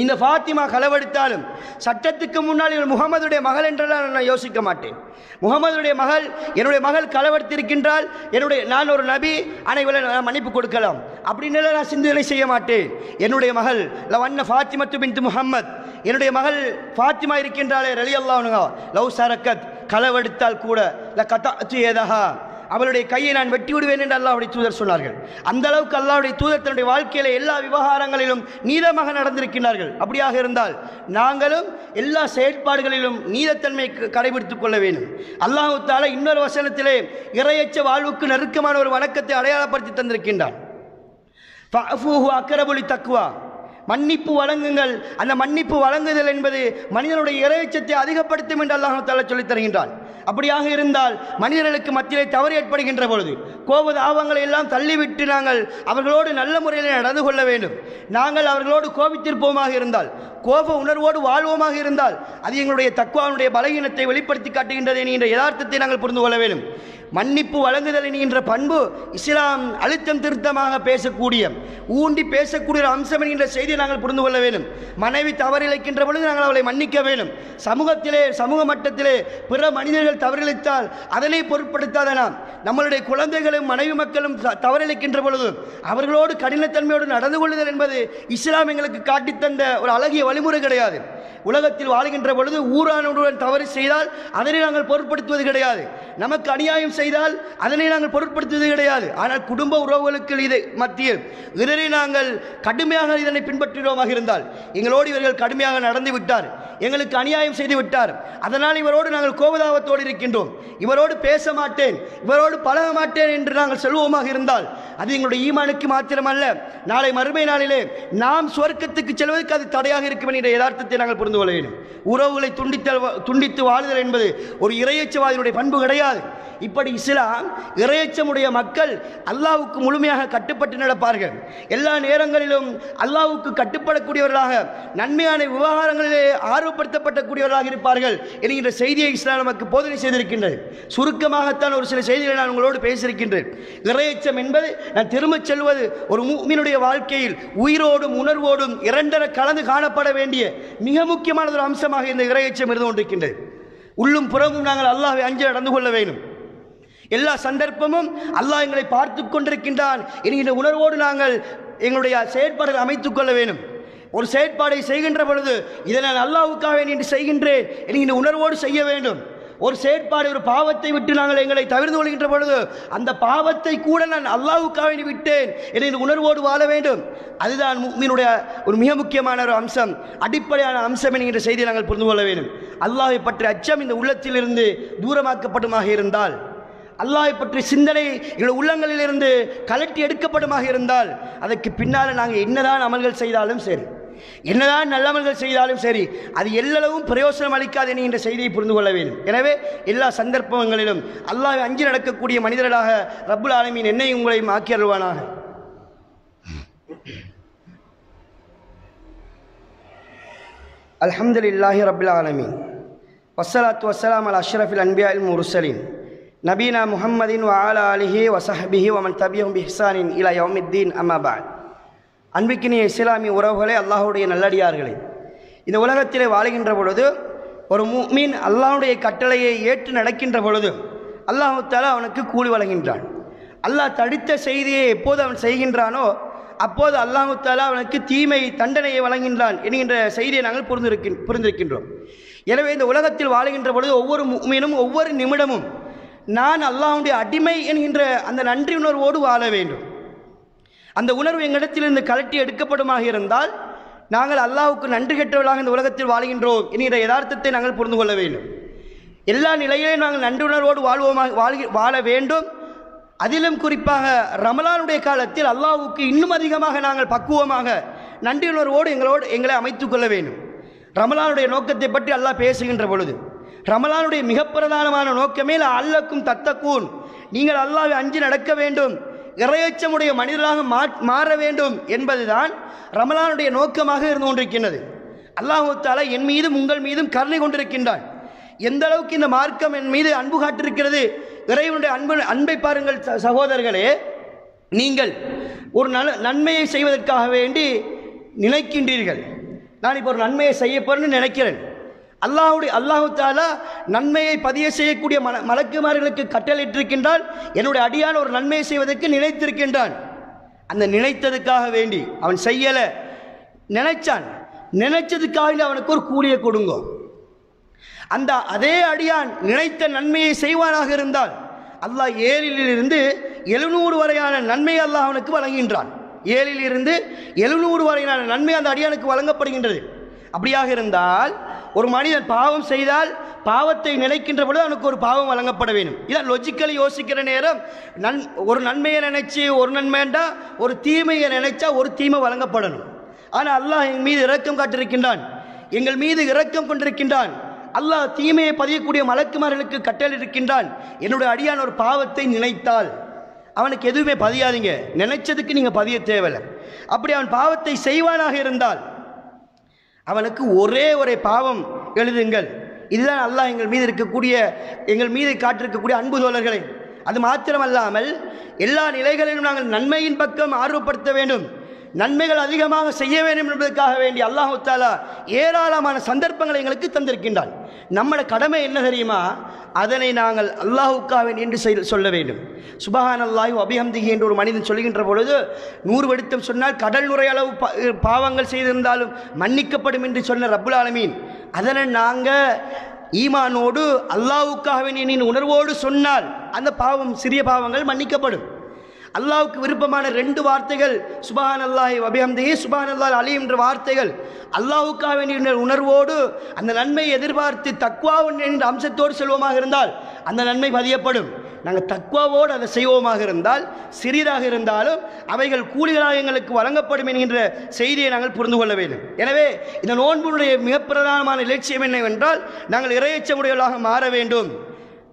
இந்த ஃபாத்திமா களவெடுத்தாலும் சட்டத்துக்கு முன்னால் இவர் முகமதுடைய மகள் என்றெல்லாம் நான் யோசிக்க மாட்டேன். முகமதுடைய மகள், என்னுடைய மகள் களவெடுத்திருக்கின்றால் நான் ஒரு நபி, ஆனால் இவளை நான் மன்னிப்பு கொடுக்கலாம் அப்படின்னு நான் சிந்தனை செய்ய மாட்டேன். என்னுடைய மகள் லவன்ன ஃபாத்திமத்து பின்த் முஹம்மத், என்னுடைய மகள் ஃபாத்திமா இருக்கின்றாலே ரலியல்லாஹு அன்ஹா, லவ் சரக்கத், களவெடுத்தால் கூட லகதஅது யதஹா, அவளுடைய கையை நான் வெட்டி விடுவேன் என்று அல்லாஹ்வுடைய தூதர் சொன்னார்கள். அந்த அளவுக்கு அல்லாஹ்வுடைய தூதர் தன்னுடைய வாழ்க்கையில எல்லா விவகாரங்களிலும் நீதமாக நடந்திருக்கிறார்கள். அப்படியாக இருந்தால் நாங்களும் எல்லா செயற்பாடுகளிலும் நீதத்தன்மை கடைபிடித்துக் கொள்ள வேண்டும். அல்லாஹ் தஆலா இன்னொரு வசனத்திலே இறையச்ச வாழ்வுக்கு நெருக்கமான ஒரு வணக்கத்தை அடையாளப்படுத்தி தந்திருக்கின்றான். ஃபஅஃபூஹு அக்ரபு லித்தக்வா, மன்னிப்பு வழங்குங்கள். அந்த மன்னிப்பு வழங்குதல் என்பது மனிதனுடைய இறைச்சத்தை அதிகப்படுத்தும் என்று அல்லாஹ் தஆலா சொல்லித் தருகின்றான். அப்படியாக இருந்தால் மனிதர்களுக்கு மத்தியிலே தவறு ஏற்படுகின்ற பொழுது கோப தாபங்களை எல்லாம் தள்ளிவிட்டு நாங்கள் அவர்களோடு நல்ல முறையில் நடந்து கொள்ள வேண்டும். நாங்கள் அவர்களோடு கோபித்திருப்போமாக இருந்தால், கோப உணர்வோடு வாழ்வோமாக இருந்தால் அது எங்களுடைய தக்வாவுடைய பலகீனத்தை வெளிப்படுத்தி காட்டுகின்றது என்கின்ற யதார்த்தத்தை நாங்கள் புரிந்து கொள்ள வேண்டும். மன்னிப்பு வழங்குதல் என்கின்ற பண்பு இஸ்லாம் அழுத்தம் திருத்தமாக பேசக்கூடிய, ஊண்டி பேசக்கூடிய ஒரு அம்சம் என்கின்ற செய்தியை நாங்கள் புரிந்து கொள்ள வேண்டும். மனைவி தவறிழைக்கின்ற பொழுது நாங்கள் அவளை மன்னிக்க வேண்டும். சமூகத்திலே, சமூக மட்டத்திலே பிற மனிதர்கள் தவறிழைத்தால் அதனை பொருட்படுத்தாத நாம் நம்மளுடைய குழந்தைகளும் மனைவி மக்களும் தவறிழைக்கின்ற பொழுது அவர்களோடு கடினத்தன்மையோடு நடந்து கொள்ளுதல் என்பது இஸ்லாம் எங்களுக்கு காட்டித்தந்த ஒரு அழகிய வழிமுறை கிடையாது. உலகத்தில் வாழ்கின்ற பொழுது ஊரானுடன் தவறு செய்தால் அதனை நாங்கள் பொருட்படுத்துவது கிடையாது. நமக்கு அநியாயம் செய்தால் அதனை நாங்கள் பொருட்படுத்துவது கிடையாது. ஆனால் குடும்ப உறவுகளுக்கு இதை மத்தியில் இதனை நாங்கள் கடுமையாக இதனை பின்பற்றுகிறோமாக இருந்தால், எங்களோடு இவர்கள் கடுமையாக நடந்து விட்டார், எங்களுக்கு அநியாயம் செய்து விட்டார், அதனால் இவரோடு நாங்கள் கோபதாபத்தோடு இருக்கின்றோம், இவரோடு பேச மாட்டேன், இவரோடு பழக மாட்டேன் என்று நாங்கள் சொல்வோமாக இருந்தால் அது எங்களுடைய ஈமானுக்கு மாத்திரமல்ல, நாளை மறுமை நாளிலே நாம் சுவர்க்கத்துக்கு செல்வதற்கு அது தடையாக இருக்கும் என்ற யதார்த்தத்தை நாங்கள் புரிந்து கொள்ள வேண்டும். உறவுகளை துண்டித்து வாழுதல் என்பது ஒரு இறையச்சவாதியுடைய பண்பு கிடையாது. இப்படி இஸ்லாம் இறையச்சமுடைய மக்கள் அல்லாஹ்வுக்கு முழுமையாக கட்டுப்பட்டு நடப்பார்கள். எல்லா நேரங்களிலும் அல்லாஹ்வுக்கு கட்டுப்படக்கூடியவர்களாக, நன்மையான விவகாரங்களிலே ஆர்வப்படுத்தப்படக்கூடியவர்களாக இருப்பார்கள் என்கின்ற செய்தியை இஸ்லாம் நமக்கு போதனை செய்திருக்கின்றது. சுருக்கமாகத்தான் ஒரு சில செய்திகளை நான் உங்களோடு பேசியிருக்கின்றேன். இறையச்சம் என்பது, நான் திரும்பச் செல்வது, ஒரு முஃமினுடைய வாழ்க்கையில் உயிரோடும் உணர்வோடும் இரண்டர கலந்து காணப்பட வேண்டிய மிக முக்கியமான ஒரு அம்சமாக இந்த இறையச்சம் இருந்து கொண்டிருக்கின்றது. உள்ளும் புறமும் நாங்கள் அல்லாஹ்வை அஞ்சி நடந்து கொள்ள வேண்டும். எல்லா சந்தர்ப்பமும் அல்லாஹ் எங்களை பார்த்து கொண்டிருக்கின்றான் என்கின்ற உணர்வோடு நாங்கள் எங்களுடைய செயற்பாடுகளை அமைத்துக் கொள்ள வேண்டும். ஒரு செயற்பாடை செய்கின்ற பொழுது இதை நான் அல்லாஹ்வுக்காக என்று செய்கின்றேன் என்கின்ற உணர்வோடு செய்ய வேண்டும். ஒரு செயற்பாடு, ஒரு பாவத்தை விட்டு நாங்கள் எங்களை தவிர்த்து கொள்கின்ற பொழுது அந்த பாவத்தை கூட நான் அல்லாஹ்வுக்காக விட்டேன் என்கின்ற உணர்வோடு வாழ வேண்டும். அதுதான் முஃமினுடைய ஒரு மிக முக்கியமான ஒரு அம்சம், அடிப்படையான அம்சம் என்கின்ற செய்தியை நாங்கள் புரிந்து கொள்ள வேண்டும். அல்லாஹ்வை பற்றிய அச்சம் இந்த உள்ளத்திலிருந்து தூரமாக்கப்படுமாக இருந்தால், அல்லாஹ்வை பற்றிய சிந்தனை எங்கள் உள்ளங்களிலிருந்து கலட்டி எடுக்கப்படுமாக இருந்தால், அதற்கு பின்னால் நாங்கள் என்னதான் அமல்கள் செய்தாலும் சரி, என்னதான் நல்லமல்கள் செய்தாலும் சரி, அது எல்லளவும் பிரயோசனம் அளிக்காது என்கின்ற செய்தியை புரிந்து கொள்ள வேண்டும். எனவே எல்லா சந்தர்ப்பங்களிலும் அல்லாஹ்வை அஞ்சி நடக்கக்கூடிய மனிதர்களாக ரப்புல் ஆலமீன் என்னை உங்களையும் ஆக்கி அருள்வானாக. அல்ஹம்துலில்லாஹி ரப்பில் ஆலமீன், வஸ்ஸலாத்து வஸ்ஸலாம் அலா அஷ்ரஃபில் அன்பியாஇல் முர்சலீன் நபீனா முஹம்மதின் வ ஆலா ஆலிஹி வ ஸஹ்பிஹி வ மன் தபியஹும் பி இஹ்சானின் இலா யௌமித்தீன். அம்மா பஅத். அன்பிக்கினிய இஸ்லாமிய உறவுகளே, அல்லாஹ்வுடைய நல்லடியார்களே, இந்த உலகத்திலே வாழுகின்ற பொழுது ஒரு முஃமின் அல்லாஹ்வுடைய கட்டளையை ஏற்று நடக்கின்ற பொழுது அல்லாஹ் தஆலா அவனுக்கு கூலி வழங்குகின்றான். அல்லாஹ் தடுத்த செய்தியை எப்போது அவன் செய்கின்றானோ அப்போது அல்லாஹ் தஆலா அவனுக்கு தீமை தண்டனையை வழங்குகின்றான் என்கின்ற செய்தியை நாங்கள் புரிந்திருக்கின்றோம். எனவே இந்த உலகத்தில் வாழுகின்ற பொழுது ஒவ்வொரு முஃமினும் ஒவ்வொரு நிமிடமும் நான் அல்லாஹ்வுடைய அடிமை என்கின்ற அந்த நன்றி உணர்வோடு வாழ வேண்டும். அந்த உணர்வு எங்களிடத்திலிருந்து கலட்டி எடுக்கப்படுமாக இருந்தால் நாங்கள் அல்லாஹ்வுக்கு நன்றி கெட்டவர்களாக இந்த உலகத்தில் வாழ்கின்றோம் என்கிற யதார்த்தத்தை நாங்கள் புரிந்து கொள்ள வேண்டும். எல்லா நிலையிலும் நாங்கள் நன்றி உணர்வோடு வாழ வேண்டும். அதிலும் குறிப்பாக ரமலானுடைய காலத்தில் அல்லாஹ்வுக்கு இன்னும் அதிகமாக நாங்கள் பக்குவமாக நன்றி உணர்வோடு எங்களை அமைத்துக் கொள்ள வேண்டும். ரமலானுடைய நோக்கத்தை பற்றி அல்லாஹ் பேசுகின்ற பொழுது, ரமலானுடைய மிக பிரதானமான நோக்கமே அல்லக்கும் தத்தக்கூன், நீங்கள் அல்லாஹ்வை அஞ்சி நடக்க வேண்டும், இறையச்சமுடைய மனிதராக மாற வேண்டும் என்பதுதான் ரமலானுடைய நோக்கமாக இருந்து கொண்டிருக்கின்றது. அல்லாஹ் தஆலா என் மீதும் உங்கள் மீதும் கருணை கொண்டிருக்கின்றான். எந்த அளவுக்கு இந்த மார்க்கம் என் மீது அன்பு காட்டிருக்கிறது, இறைவனுடைய அன்பை பாருங்கள் சகோதரர்களே. நீங்கள் ஒரு நன்மையை செய்வதற்காக வேண்டி நினைக்கின்றீர்கள். நான் இப்போ ஒரு நன்மையை செய்ய போறேன்னு நினைக்கிறேன். அல்லாஹ் தஆலா நன்மையை பதிய செய்யக்கூடிய மலக்குமார்களுக்கு கட்டளையிட்டிருக்கின்றான். என்னுடைய அடியான ஒரு நன்மையை செய்வதற்கு நினைத்திருக்கின்றான். அந்த நினைத்ததுக்காக வேண்டி அவன் செய்யலை, நினைச்சதுக்காக அவனுக்கு ஒரு கூலியை கொடுங்க. அந்த அதே அடியான் நினைத்த நன்மையை செய்வானாக இருந்தால் அல்லாஹ் 7 700 வரையான நன்மையை அல்லாஹ் அவனுக்கு வழங்குகின்றான். 7 700 வரையான நன்மை அந்த அடியானுக்கு வழங்கப்படுகின்றது. அப்படியாக இருந்தால் ஒரு மனிதன் பாவம் செய்தால் பாவத்தை நினைக்கின்ற பொழுது அவனுக்கு ஒரு பாவம் வழங்கப்பட வேண்டும். இதான் லொஜிக்கலி யோசிக்கிற நேரம் ஒரு நன்மையை நினைச்சு ஒரு நன்மைண்டா ஒரு தீமையை நினைச்சா ஒரு தீமை வழங்கப்படணும். ஆனால் அல்லாஹ் எங்கள் மீது இரக்கம் காட்டிருக்கின்றான், எங்கள் மீது இரக்கம் கொண்டிருக்கின்றான். அல்லாஹ் தீமையை பதியக்கூடிய மலக்குமார்களுக்கு கட்டளையிட்டிருக்கின்றான். என்னுடைய அடியான் ஒரு பாவத்தை நினைத்தால் அவனுக்கு எதுவுமே பதியாதீங்க, நினைச்சதுக்கு நீங்கள் பதிய தேவையில்லை. அப்படி அவன் பாவத்தை செய்வானாக இருந்தால் அவனுக்கு ஒரே பாவம் எழுதுங்கள். இதுதான் அல்லாஹ் எங்கள் மீது காட்டிருக்கக்கூடிய அன்பு தோழர்களே. அது மாத்திரமல்லாமல் எல்லா நிலைகளிலும் நாங்கள் நன்மையின் பக்கம் ஆர்வப்படுத்த வேண்டும், நன்மைகள் அதிகமாக செய்ய வேண்டும் என்பதற்காக வேண்டி அல்லாஹ் தஆலா ஏராளமான சந்தர்ப்பங்களை எங்களுக்கு தந்திருக்கின்றான். நம்முடைய கடமை என்ன தெரியுமா? அதனை நாங்கள் அல்லாஹ்வுக்காக என்று சொல்ல வேண்டும். சுப்ஹானல்லாஹி வ பிஹம்திஹி என்று ஒரு மனிதன் சொல்கின்ற பொழுது 100 வருடம் சொன்னால் கடல் நுரையளவு பாவங்கள் செய்திருந்தாலும் மன்னிக்கப்படும் என்று சொன்ன ரப்புல் ஆலமீன், அதனை நாங்கள் ஈமானோடு அல்லாஹ்வுக்காக வேண்டிய உணர்வோடு சொன்னால் அந்த பாவம், சிறிய பாவங்கள் மன்னிக்கப்படும். அல்லாஹ்வுக்கு விருப்பமான 2 வார்த்தைகள் சுப்ஹானல்லாஹி வ பிஹம்திஹி, சுப்ஹானல்லாஹில் அலீம் என்ற வார்த்தைகள். அல்லாஹ்வுக்காக வேண்டிய உணர்வோடு அந்த நன்மையை எதிர்பார்த்து தக்வா என்ற அம்சத்தோடு செல்வோமாக இருந்தால் அந்த நன்மை பதியப்படும். நாங்கள் தக்வாவோடு அதை செய்வோமாக இருந்தால் சிறிதாக இருந்தாலும் அவைகள் கூலிகளாக எங்களுக்கு வழங்கப்படும் என்கின்ற செய்தியை நாங்கள் புரிந்து கொள்ள வேண்டும். எனவே இந்த நோன்புடைய மிக பிரதானமான இலட்சியம் என்னவென்றால் நாங்கள் இறையச்சமுடையவர்களாக மாற வேண்டும்,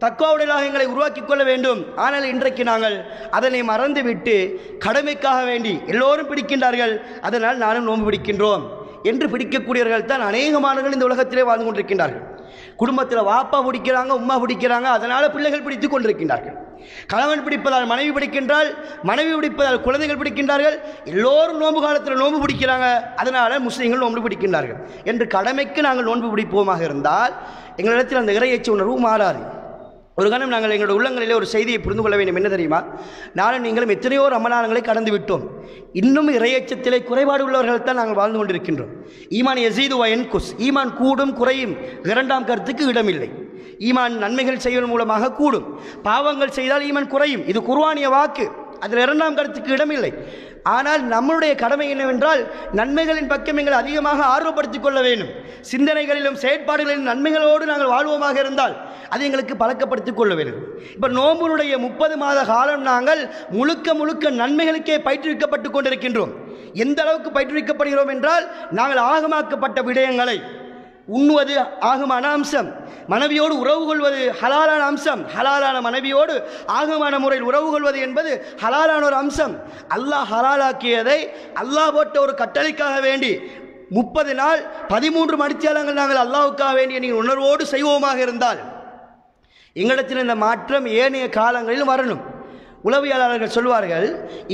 தக்வாவுடையவர்களாக எங்களை உருவாக்கிக் கொள்ள வேண்டும். ஆனால் இன்றைக்கு நாங்கள் அதனை மறந்துவிட்டு கடமைக்காக வேண்டி எல்லோரும் பிடிக்கின்றார்கள், அதனால் நானும் நோன்பு பிடிக்கின்றோம் என்று பிடிக்கக்கூடியவர்கள் தான் அநேகமானவர்கள் இந்த உலகத்திலே வாழ்ந்து கொண்டிருக்கின்றார்கள். குடும்பத்தில் வாப்பா பிடிக்கிறாங்க, உம்மா பிடிக்கிறாங்க, அதனால் பிள்ளைகள் பிடித்து கொண்டிருக்கின்றார்கள். கணவன் பிடிப்பதால் மனைவி பிடிக்கின்றால், மனைவி பிடிப்பதால் குழந்தைகள் பிடிக்கின்றார்கள். எல்லோரும் நோன்பு காலத்தில் நோன்பு பிடிக்கிறாங்க, அதனால் முஸ்லீம்கள் நோன்பு பிடிக்கின்றார்கள் என்று கடமைக்கு நாங்கள் நோன்பு பிடிப்போமாக இருந்தால் எங்களிடத்தில் அந்த இறையச்ச உணர்வு மாறாது. ஒரு கணம் நாங்கள் எங்களுடைய உள்ளங்களிலே ஒரு செய்தியை புரிந்து கொள்ள வேண்டும். என்ன தெரியுமா? நானும் நீங்களும் எத்தனையோ ரமலான்களை கடந்து விட்டோம். இன்னும் இறையச்சத்திலே குறைபாடு உள்ளவர்கள் தான் நாங்கள் வாழ்ந்து கொண்டிருக்கின்றோம். ஈமான் யஸீது வ யன்குஸ், ஈமான் கூடும் குறையும், இரண்டாம் கருத்துக்கு இடமில்லை. ஈமான் நன்மைகள் செய்வதன் மூலமாக கூடும், பாவங்கள் செய்தால் ஈமான் குறையும். இது குர்ஆனிய வாக்கு, அதில் இரண்டாம் கருத்துக்கு இடமில்லை. ஆனால் நம்முடைய கடமை என்னவென்றால் நன்மைகளின் பக்கம் எங்களை அதிகமாக ஆர்வப்படுத்திக் கொள்ள வேண்டும். சிந்தனைகளிலும் செயற்பாடுகளிலும் நன்மைகளோடு நாங்கள் வாழ்வோமாக இருந்தால் அது எங்களுக்கு பழக்கப்படுத்திக் கொள்ள வேண்டும். இப்போ நோம்பினுடைய 30 மாத காலம் நாங்கள் முழுக்க நன்மைகளுக்கே பயிற்றுவிக்கப்பட்டு கொண்டிருக்கின்றோம். எந்த அளவுக்கு பயிற்றுவிக்கப்படுகிறோம் என்றால் நாங்கள் ஆகமாக்கப்பட்ட விடயங்களை உண்ணுவது ஆகமான அம்சம், மனைவியோடு உறவு கொள்வது ஹலாலான அம்சம், ஹலாலான மனைவியோடு ஆகமான முறையில் உறவு கொள்வது என்பது ஹலாலான ஒரு அம்சம். அல்லாஹ் ஹலாலாக்கியதை அல்லாஹ் போட்ட ஒரு கட்டளைக்காக வேண்டி 30 நாள் 13 மணித்தியாலங்கள் நாங்கள் அல்லாஹ்வுக்காக வேண்டிய நீங்கள் உணர்வோடு செய்வோமாக இருந்தால் எங்களிடத்தில் இந்த மாற்றம் ஏனைய காலங்களில் வரணும். உளவியலாளர்கள் சொல்வார்கள்,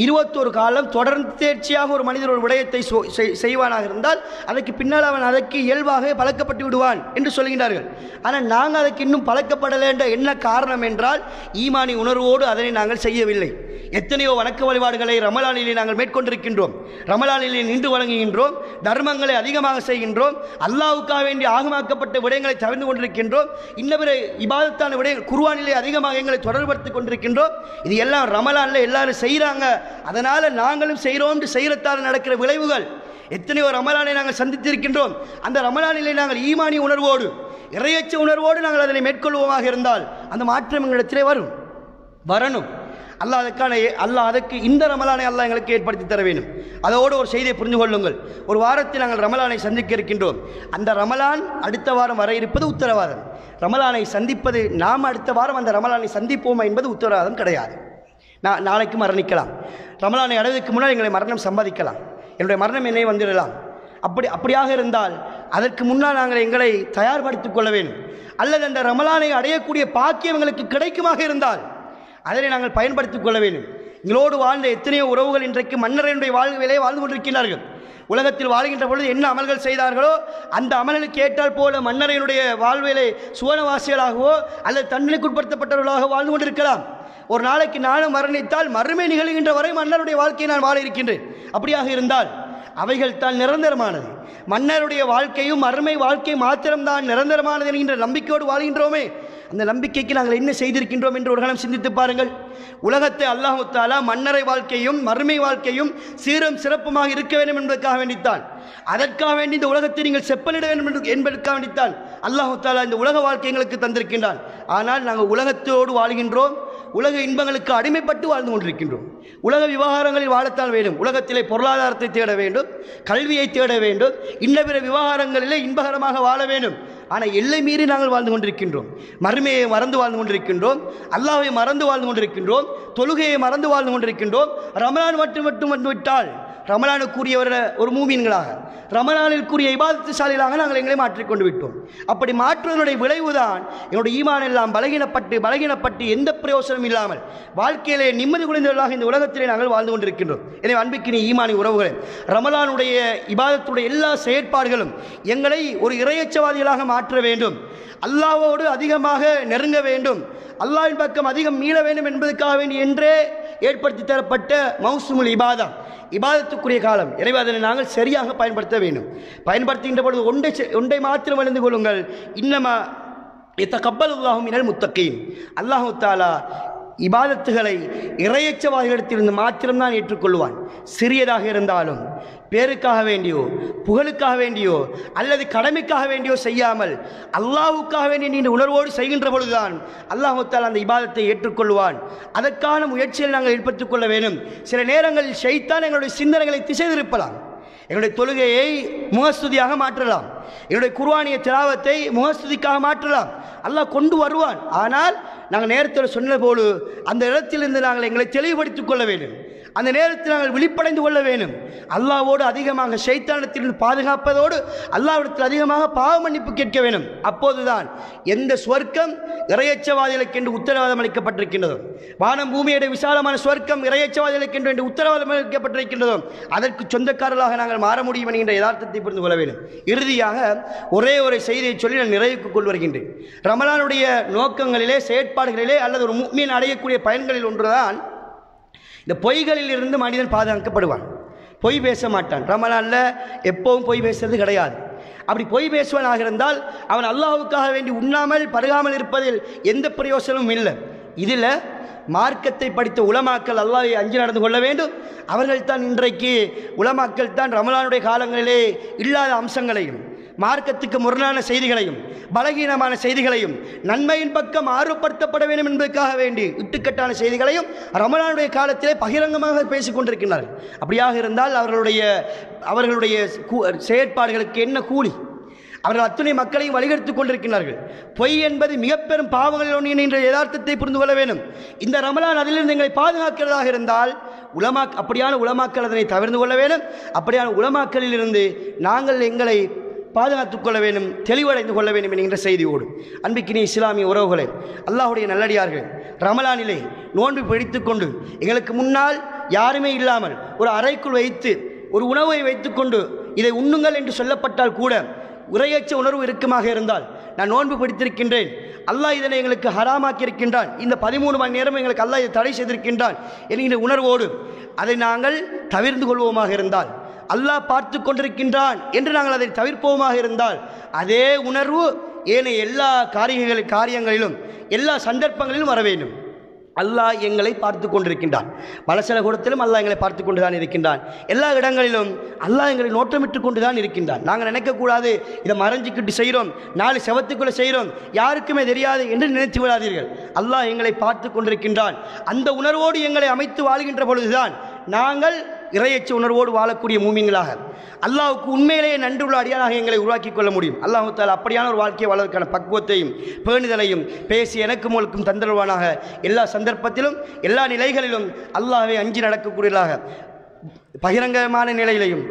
21 காலம் தொடர்ந்து தேர்ச்சியாக ஒரு மனிதர் ஒரு விடயத்தை செய்வானாக இருந்தால் அதற்கு பின்னால் அவன் அதற்கு இயல்பாக பழக்கப்பட்டு விடுவான் என்று சொல்கின்றார்கள். ஆனால் நாங்கள் அதற்கு இன்னும் பழக்கப்படலை என்ற என்ன காரணம் என்றால் ஈமானி உணர்வோடு அதனை நாங்கள் செய்யவில்லை. எத்தனையோ வணக்க வழிபாடுகளை ரமலானிலே நாங்கள் மேற்கொண்டிருக்கின்றோம், ரமலானிலே நின்று வழங்குகின்றோம், தர்மங்களை அதிகமாக செய்கின்றோம், அல்லாஹ்வுக்காக வேண்டி ஆகமாக்கப்பட்ட விடயங்களை தவிர்த்து கொண்டிருக்கின்றோம், இன்னபிற இபாதத்தான விடயங்கள் குர்ஆனிலே அதிகமாக எங்களை தொடர்படுத்திக் கொண்டிருக்கின்றோம். இது எல்லாம் ரமலானில் எல்லாரும் செய்கிறாங்க, அதனால் நாங்களும் செய்கிறோம் என்று செய்கிறத்தால் நடக்கிற விளைவுகள். எத்தனையோ ரமலானை நாங்கள் சந்தித்திருக்கின்றோம். அந்த ரமலானிலே நாங்கள் ஈமானி உணர்வோடு இறையச்ச உணர்வோடு நாங்கள் அதனை மேற்கொள்வோமாக இருந்தால் அந்த மாற்றம் எங்களிடத்திலே வரணும். அல்லாஹ் அதற்கு இந்த ரமலானை அல்லாஹ் எங்களுக்கு ஏற்படுத்தி தர வேண்டும். அதோடு ஒரு செய்தியை புரிந்து கொள்ளுங்கள். ஒரு வாரத்தில் நாங்கள் ரமலானை சந்திக்க இருக்கின்றோம். அந்த ரமலான் அடுத்த வாரம் வர இருப்பது உத்தரவாதம். ரமலானை சந்திப்பது நாம் அடுத்த வாரம் அந்த ரமலானை சந்திப்போமா என்பது உத்தரவாதம் கிடையாது. நாளைக்கு மரணிக்கலாம், ரமலானை அடைவதற்கு முன்னால் எங்களை மரணம் சம்பாதிக்கலாம், என்னுடைய மரணம் என்னை வந்துடலாம். அப்படியாக இருந்தால் அதற்கு முன்னால் நாங்கள் எங்களை தயார்படுத்திக் கொள்ள வேண்டும். அல்லது அந்த ரமலானை அடையக்கூடிய பாக்கியம் எங்களுக்கு கிடைக்குமாக இருந்தால் அதனை நாங்கள் பயன்படுத்திக் கொள்ள வேண்டும். எங்களோடு வாழ்ந்த எத்தனையோ உறவுகள் இன்றைக்கு மன்னரையுடைய வாழ்விலே வாழ்ந்து கொண்டிருக்கிறார்கள். உலகத்தில் வாழ்கின்ற பொழுது என்ன அமல்கள் செய்தார்களோ அந்த அமல்களுக்கு ஏற்றால் போல மன்னரையுடைய வாழ்விலே சுவனவாசிகளாகவோ அல்லது தண்டனைக்குட்படுத்தப்பட்டவர்களாக வாழ்ந்து கொண்டிருக்கலாம். ஒரு நாளைக்கு நானும் மரணித்தால் மறுமை நிகழ்கின்ற வரை மன்னருடைய வாழ்க்கையை நான் வாழ இருக்கின்றேன். அப்படியாக இருந்தால் அவைகள் தான் நிரந்தரமானது. மன்னருடைய வாழ்க்கையும் மறுமை வாழ்க்கை மாத்திரம்தான் நிரந்தரமானது என்கின்ற நம்பிக்கையோடு வாழ்கின்றோமே, அந்த நம்பிக்கைக்கு நாங்கள் என்ன செய்திருக்கின்றோம் என்று ஒரு கணம் சிந்தித்து பாருங்கள். உலகத்தை அல்லாஹ் தஆலா மன்னரை வாழ்க்கையும் மறுமை வாழ்க்கையும் சீரும் சிறப்புமாக இருக்க வேண்டும் என்பதற்காக வேண்டித்தான், அதற்காக வேண்டி இந்த உலகத்தை நீங்கள் செப்பனிட வேண்டும் என்பதற்காக வேண்டித்தான் அல்லாஹ் தஆலா இந்த உலக வாழ்க்கை எங்களுக்கு தந்திருக்கின்றான். ஆனால் நாங்கள் உலகத்தோடு வாழ்கின்றோம், உலக இன்பங்களுக்கு அடிமைப்பட்டு வாழ்ந்து கொண்டிருக்கின்றோம். உலக விவகாரங்களில் வாழத்தான் வேண்டும். உலகத்திலே பொருளாதாரத்தை தேட வேண்டும், கல்வியை தேட வேண்டும், இன்ன பிற விவகாரங்களிலே இன்பகரமாக வாழ வேண்டும். ஆனால் எல்லை மீறி நாங்கள் வாழ்ந்து கொண்டிருக்கின்றோம். மறுமையை மறந்து வாழ்ந்து கொண்டிருக்கின்றோம், அல்லாஹ்வை மறந்து வாழ்ந்து கொண்டிருக்கின்றோம், தொழுகையை மறந்து வாழ்ந்து கொண்டிருக்கின்றோம். ரமலான் மட்டும் வந்துவிட்டால் ரமலானுக்குரிய ஒரு மூமின்களாக, ரமலானிற்குரிய இபாதத்துசாலிகளாக நாங்கள் எங்களை மாற்றிக்கொண்டு விட்டோம். அப்படி மாற்றுவதனுடைய விளைவுதான் என்னுடைய ஈமான் எல்லாம் பலகீனப்பட்டு எந்த பிரயோசனம் இல்லாமல் வாழ்க்கையிலே நிம்மதி குறைந்தவர்களாக இந்த உலகத்திலே நாங்கள் வாழ்ந்து கொண்டிருக்கின்றோம். எனவே அன்பிற்கினி ஈமானி உறவுகளே, ரமலானுடைய இபாதத்துடைய எல்லா செயற்பாடுகளும் எங்களை ஒரு இறையச்சவாதிகளாக மாற்ற வேண்டும், அல்லாஹ்வோடு அதிகமாக நெருங்க வேண்டும், அல்லாஹ்வின் பக்கம் அதிகம் மீள வேண்டும் என்பதற்காக வேண்டி என்றே ஏற்படுத்தி தரப்பட்ட மௌசுமுல் இபாதத்துக்குரிய காலம். எனவே அதனை நாங்கள் சரியாக பயன்படுத்த வேண்டும். பயன்படுத்துகின்ற பொழுது ஒன்றை மாத்திரம் அறிந்து கொள்ளுங்கள், இன்னமா யதகப்பலுல்லாஹு மினல் முத்தகீன். அல்லாஹ் தஆலா இபாதத்துகளை இறையச்சவாதிகளிடத்திலிருந்து மாத்திரம்தான் ஏற்றுக்கொள்வான். சிறியதாக இருந்தாலும் பேருக்காக வேண்டியோ புகழுக்காக வேண்டியோ அல்லது கடமைக்காக வேண்டியோ செய்யாமல் அல்லாஹ்வுக்காக வேண்டிய நீண்ட உணர்வோடு செய்கின்ற பொழுதுதான் அல்லாஹ் தஆலா அந்த இபாதத்தை ஏற்றுக்கொள்வான். அதற்கான முயற்சியில் நாங்கள் ஏற்படுத்திக் கொள்ள வேண்டும். சில நேரங்களில் ஷைத்தான் எங்களுடைய சிந்தனைகளை திசை திருப்பலாம். எங்களுடைய தொழுகையை முகஸ்துதியாக மாற்றலாம், என்னுடைய குர்ஆனிய திலாவத்தை முகஸ்துதிக்காக மாற்றலாம். அல்லாஹ் கொண்டு வருவான். ஆனால் நாங்கள் நேரத்தில் சொன்ன போது அந்த இடத்திலிருந்து நாங்கள் எங்களை தெளிவுபடுத்திக் கொள்ள வேண்டும். அந்த நேரத்தில் நாங்கள் விழிப்படைந்து கொள்ள வேண்டும். அல்லாஹ்வோடு அதிகமாக ஷைத்தானிடத்திலிருந்து பாதுகாப்பதோடு அல்லாஹ்விடத்தில் அதிகமாக பாவ மன்னிப்பு கேட்க வேண்டும். அப்போதுதான் எந்த சுவர்க்கம் இறையச்சவாதிகளுக்கு என்று உத்தரவாதம் அளிக்கப்பட்டிருக்கின்றதோ, வானம் பூமியுடைய விசாலமான சுவர்க்கம் இறையச்சவாதிகளுக்கு என்று உத்தரவாதம் அளிக்கப்பட்டிருக்கின்றதோ அதற்கு சொந்தக்காரர்களாக நாங்கள் மாற முடியும் என்கின்ற யதார்த்தத்தை புரிந்து கொள்ள வேண்டும். இறுதியாக ஒரே ஒரு செய்தியை சொல்லி நான் நிறைவுக்கு கொண்டு வருகின்றேன். ரமலானுடைய நோக்கங்களிலே, செயற்பாடுகளிலே அல்லது ஒரு முஃமின் அடையக்கூடிய பயன்களில் ஒன்றுதான் இந்த பொய்களில் இருந்து மனிதன் பாதுகாக்கப்படுவான். பொய் பேச மாட்டான். ரமலானில் எப்பவும் பொய் பேசுறது கிடையாது. அப்படி பொய் பேசுவனாக இருந்தால் அவன் அல்லாஹ்வுக்காக வேண்டி உண்ணாமல் பருகாமல் இருப்பதில் எந்த பிரயோசனமும் இல்லை. இதில் மார்க்கத்தை படித்த உலமாக்கள் அல்லாஹ்வை அஞ்சி நடந்து கொள்ள வேண்டும். அவர்கள் தான் இன்றைக்கு உலமாக்கள் தான் ரமலானுடைய காலங்களிலே இல்லாத அம்சங்களையும், மார்க்கத்துக்கு முரணான செய்திகளையும், பலகீனமான செய்திகளையும், நன்மையின் பக்கம் ஆர்வப்படுத்தப்பட வேண்டும் என்பதற்காக வேண்டி இட்டுக்கட்டான செய்திகளையும் ரமலானுடைய காலத்திலே பகிரங்கமாக பேசிக் கொண்டிருக்கின்றார்கள். அப்படியாக இருந்தால் அவர்களுடைய செயற்பாடுகளுக்கு என்ன கூலி? அவர்கள் அத்துணை மக்களையும் வழிகெடுத்துக் கொண்டிருக்கிறார்கள். பொய் என்பது மிக பெரும் பாவங்களில் ஒன்று என்ற யதார்த்தத்தை புரிந்து கொள்ள வேண்டும். இந்த ரமலான் அதிலிருந்து எங்களை பாதுகாக்கிறதாக இருந்தால் அப்படியான உலமாக்கள் அதனை தவிர்த்து கொள்ள வேண்டும். அப்படியான உலமாக்களில் இருந்து நாங்கள் எங்களை பாதுகாத்துக் கொள்ள வேண்டும், தெளிவடைந்து கொள்ள வேண்டும் என்கின்ற செய்தியோடு அன்பிக்கினி இஸ்லாமிய உறவுகளே, அல்லாஹ்வுடைய நல்லடியார்கள், ரமலானிலே நோன்பு பிடித்துக் கொண்டு எங்களுக்கு முன்னால் யாருமே இல்லாமல் ஒரு அறைக்குள் வைத்து ஒரு உணவை வைத்துக்கொண்டு இதை உண்ணுங்கள் என்று சொல்லப்பட்டால் கூட உரையச்ச உணர்வு இருக்குமாக இருந்தால், நான் நோன்பு பிடித்திருக்கின்றேன், அல்லாஹ் இதனை எங்களுக்கு ஹராமாக்கி இருக்கின்றான், இந்த 13 மணி நேரம் எங்களுக்கு அல்லாஹ் இதை தடை செய்திருக்கின்றான் என்கின்ற உணர்வோடு அதை நாங்கள் தவிர்த்து கொள்வோமாக இருந்தால், அல்லாஹ் பார்த்து கொண்டிருக்கின்றான் என்று நாங்கள் அதை தவிர்ப்போமாக இருந்தால், அதே உணர்வு ஏனைய எல்லா காரியங்களிலும் எல்லா சந்தர்ப்பங்களிலும் வர வேண்டும். அல்லாஹ் எங்களை பார்த்து கொண்டிருக்கின்றான். பலசல கூடத்திலும் அல்லாஹ் எங்களை பார்த்து கொண்டு தான் இருக்கின்றான். எல்லா இடங்களிலும் அல்லாஹ் எங்களை நோட்டமிட்டு கொண்டு தான் இருக்கின்றான். நாங்கள் நினைக்கக்கூடாது இதை மறைஞ்சிக்கிட்டு செய்கிறோம், 4 செவத்துக்குள்ளே செய்கிறோம், யாருக்குமே தெரியாது என்று நினைத்து விடாதீர்கள். அல்லாஹ் எங்களை பார்த்து கொண்டிருக்கின்றான். அந்த உணர்வோடு எங்களை அமைத்து வாழ்கின்ற பொழுதுதான் நாங்கள் இறையச்ச உணர்வோடு வாழக்கூடிய மூமின்களாக, அல்லாஹ்வுக்கு உண்மையிலேயே நன்றியுள்ள அடியானாக எங்களை உருவாக்கி கொள்ள முடியும். அல்லாஹ் தஆலா அப்படியான ஒரு வாழ்க்கையை வாழ்வதற்கான பக்குவத்தையும் பேணுதலையும் பேசி எனக்கு உங்களுக்கும் தந்தருவானாக. எல்லா சந்தர்ப்பத்திலும் எல்லா நிலைகளிலும் அல்லாஹ்வை அஞ்சி நடக்கக்கூடியதாக, பகிரங்கமான நிலையிலையும்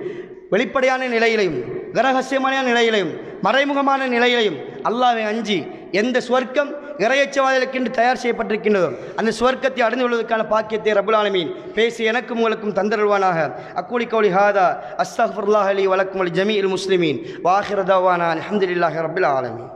வெளிப்படையான நிலையிலையும் ரகசியமான நிலையிலையும் மறைமுகமான நிலையிலையும் அல்லாஹ்வை அஞ்சி எந்த சுவர்க்கம் இறையச்சவாதிகளுக்கு என்று தயார் செய்யப்பட்டிருக்கின்றதோ அந்த சுவர்க்கத்தை அடைந்து கொள்வதற்கான பாக்கியத்தை ரப்புல் ஆலமீன் பேசி எனக்கும் உங்களுக்கும் தந்தருவானாக. அக்கூலி கௌலி ஹாதா அஸ்தக்ஃபிருல்லாஹ் லி வலக்கும் வலி ஜமீஇல் முஸ்லிமீன் வ ஆகிரு தஅவானா அல்ஹம்துலில்லாஹி ரப்பில் ஆலமீன்.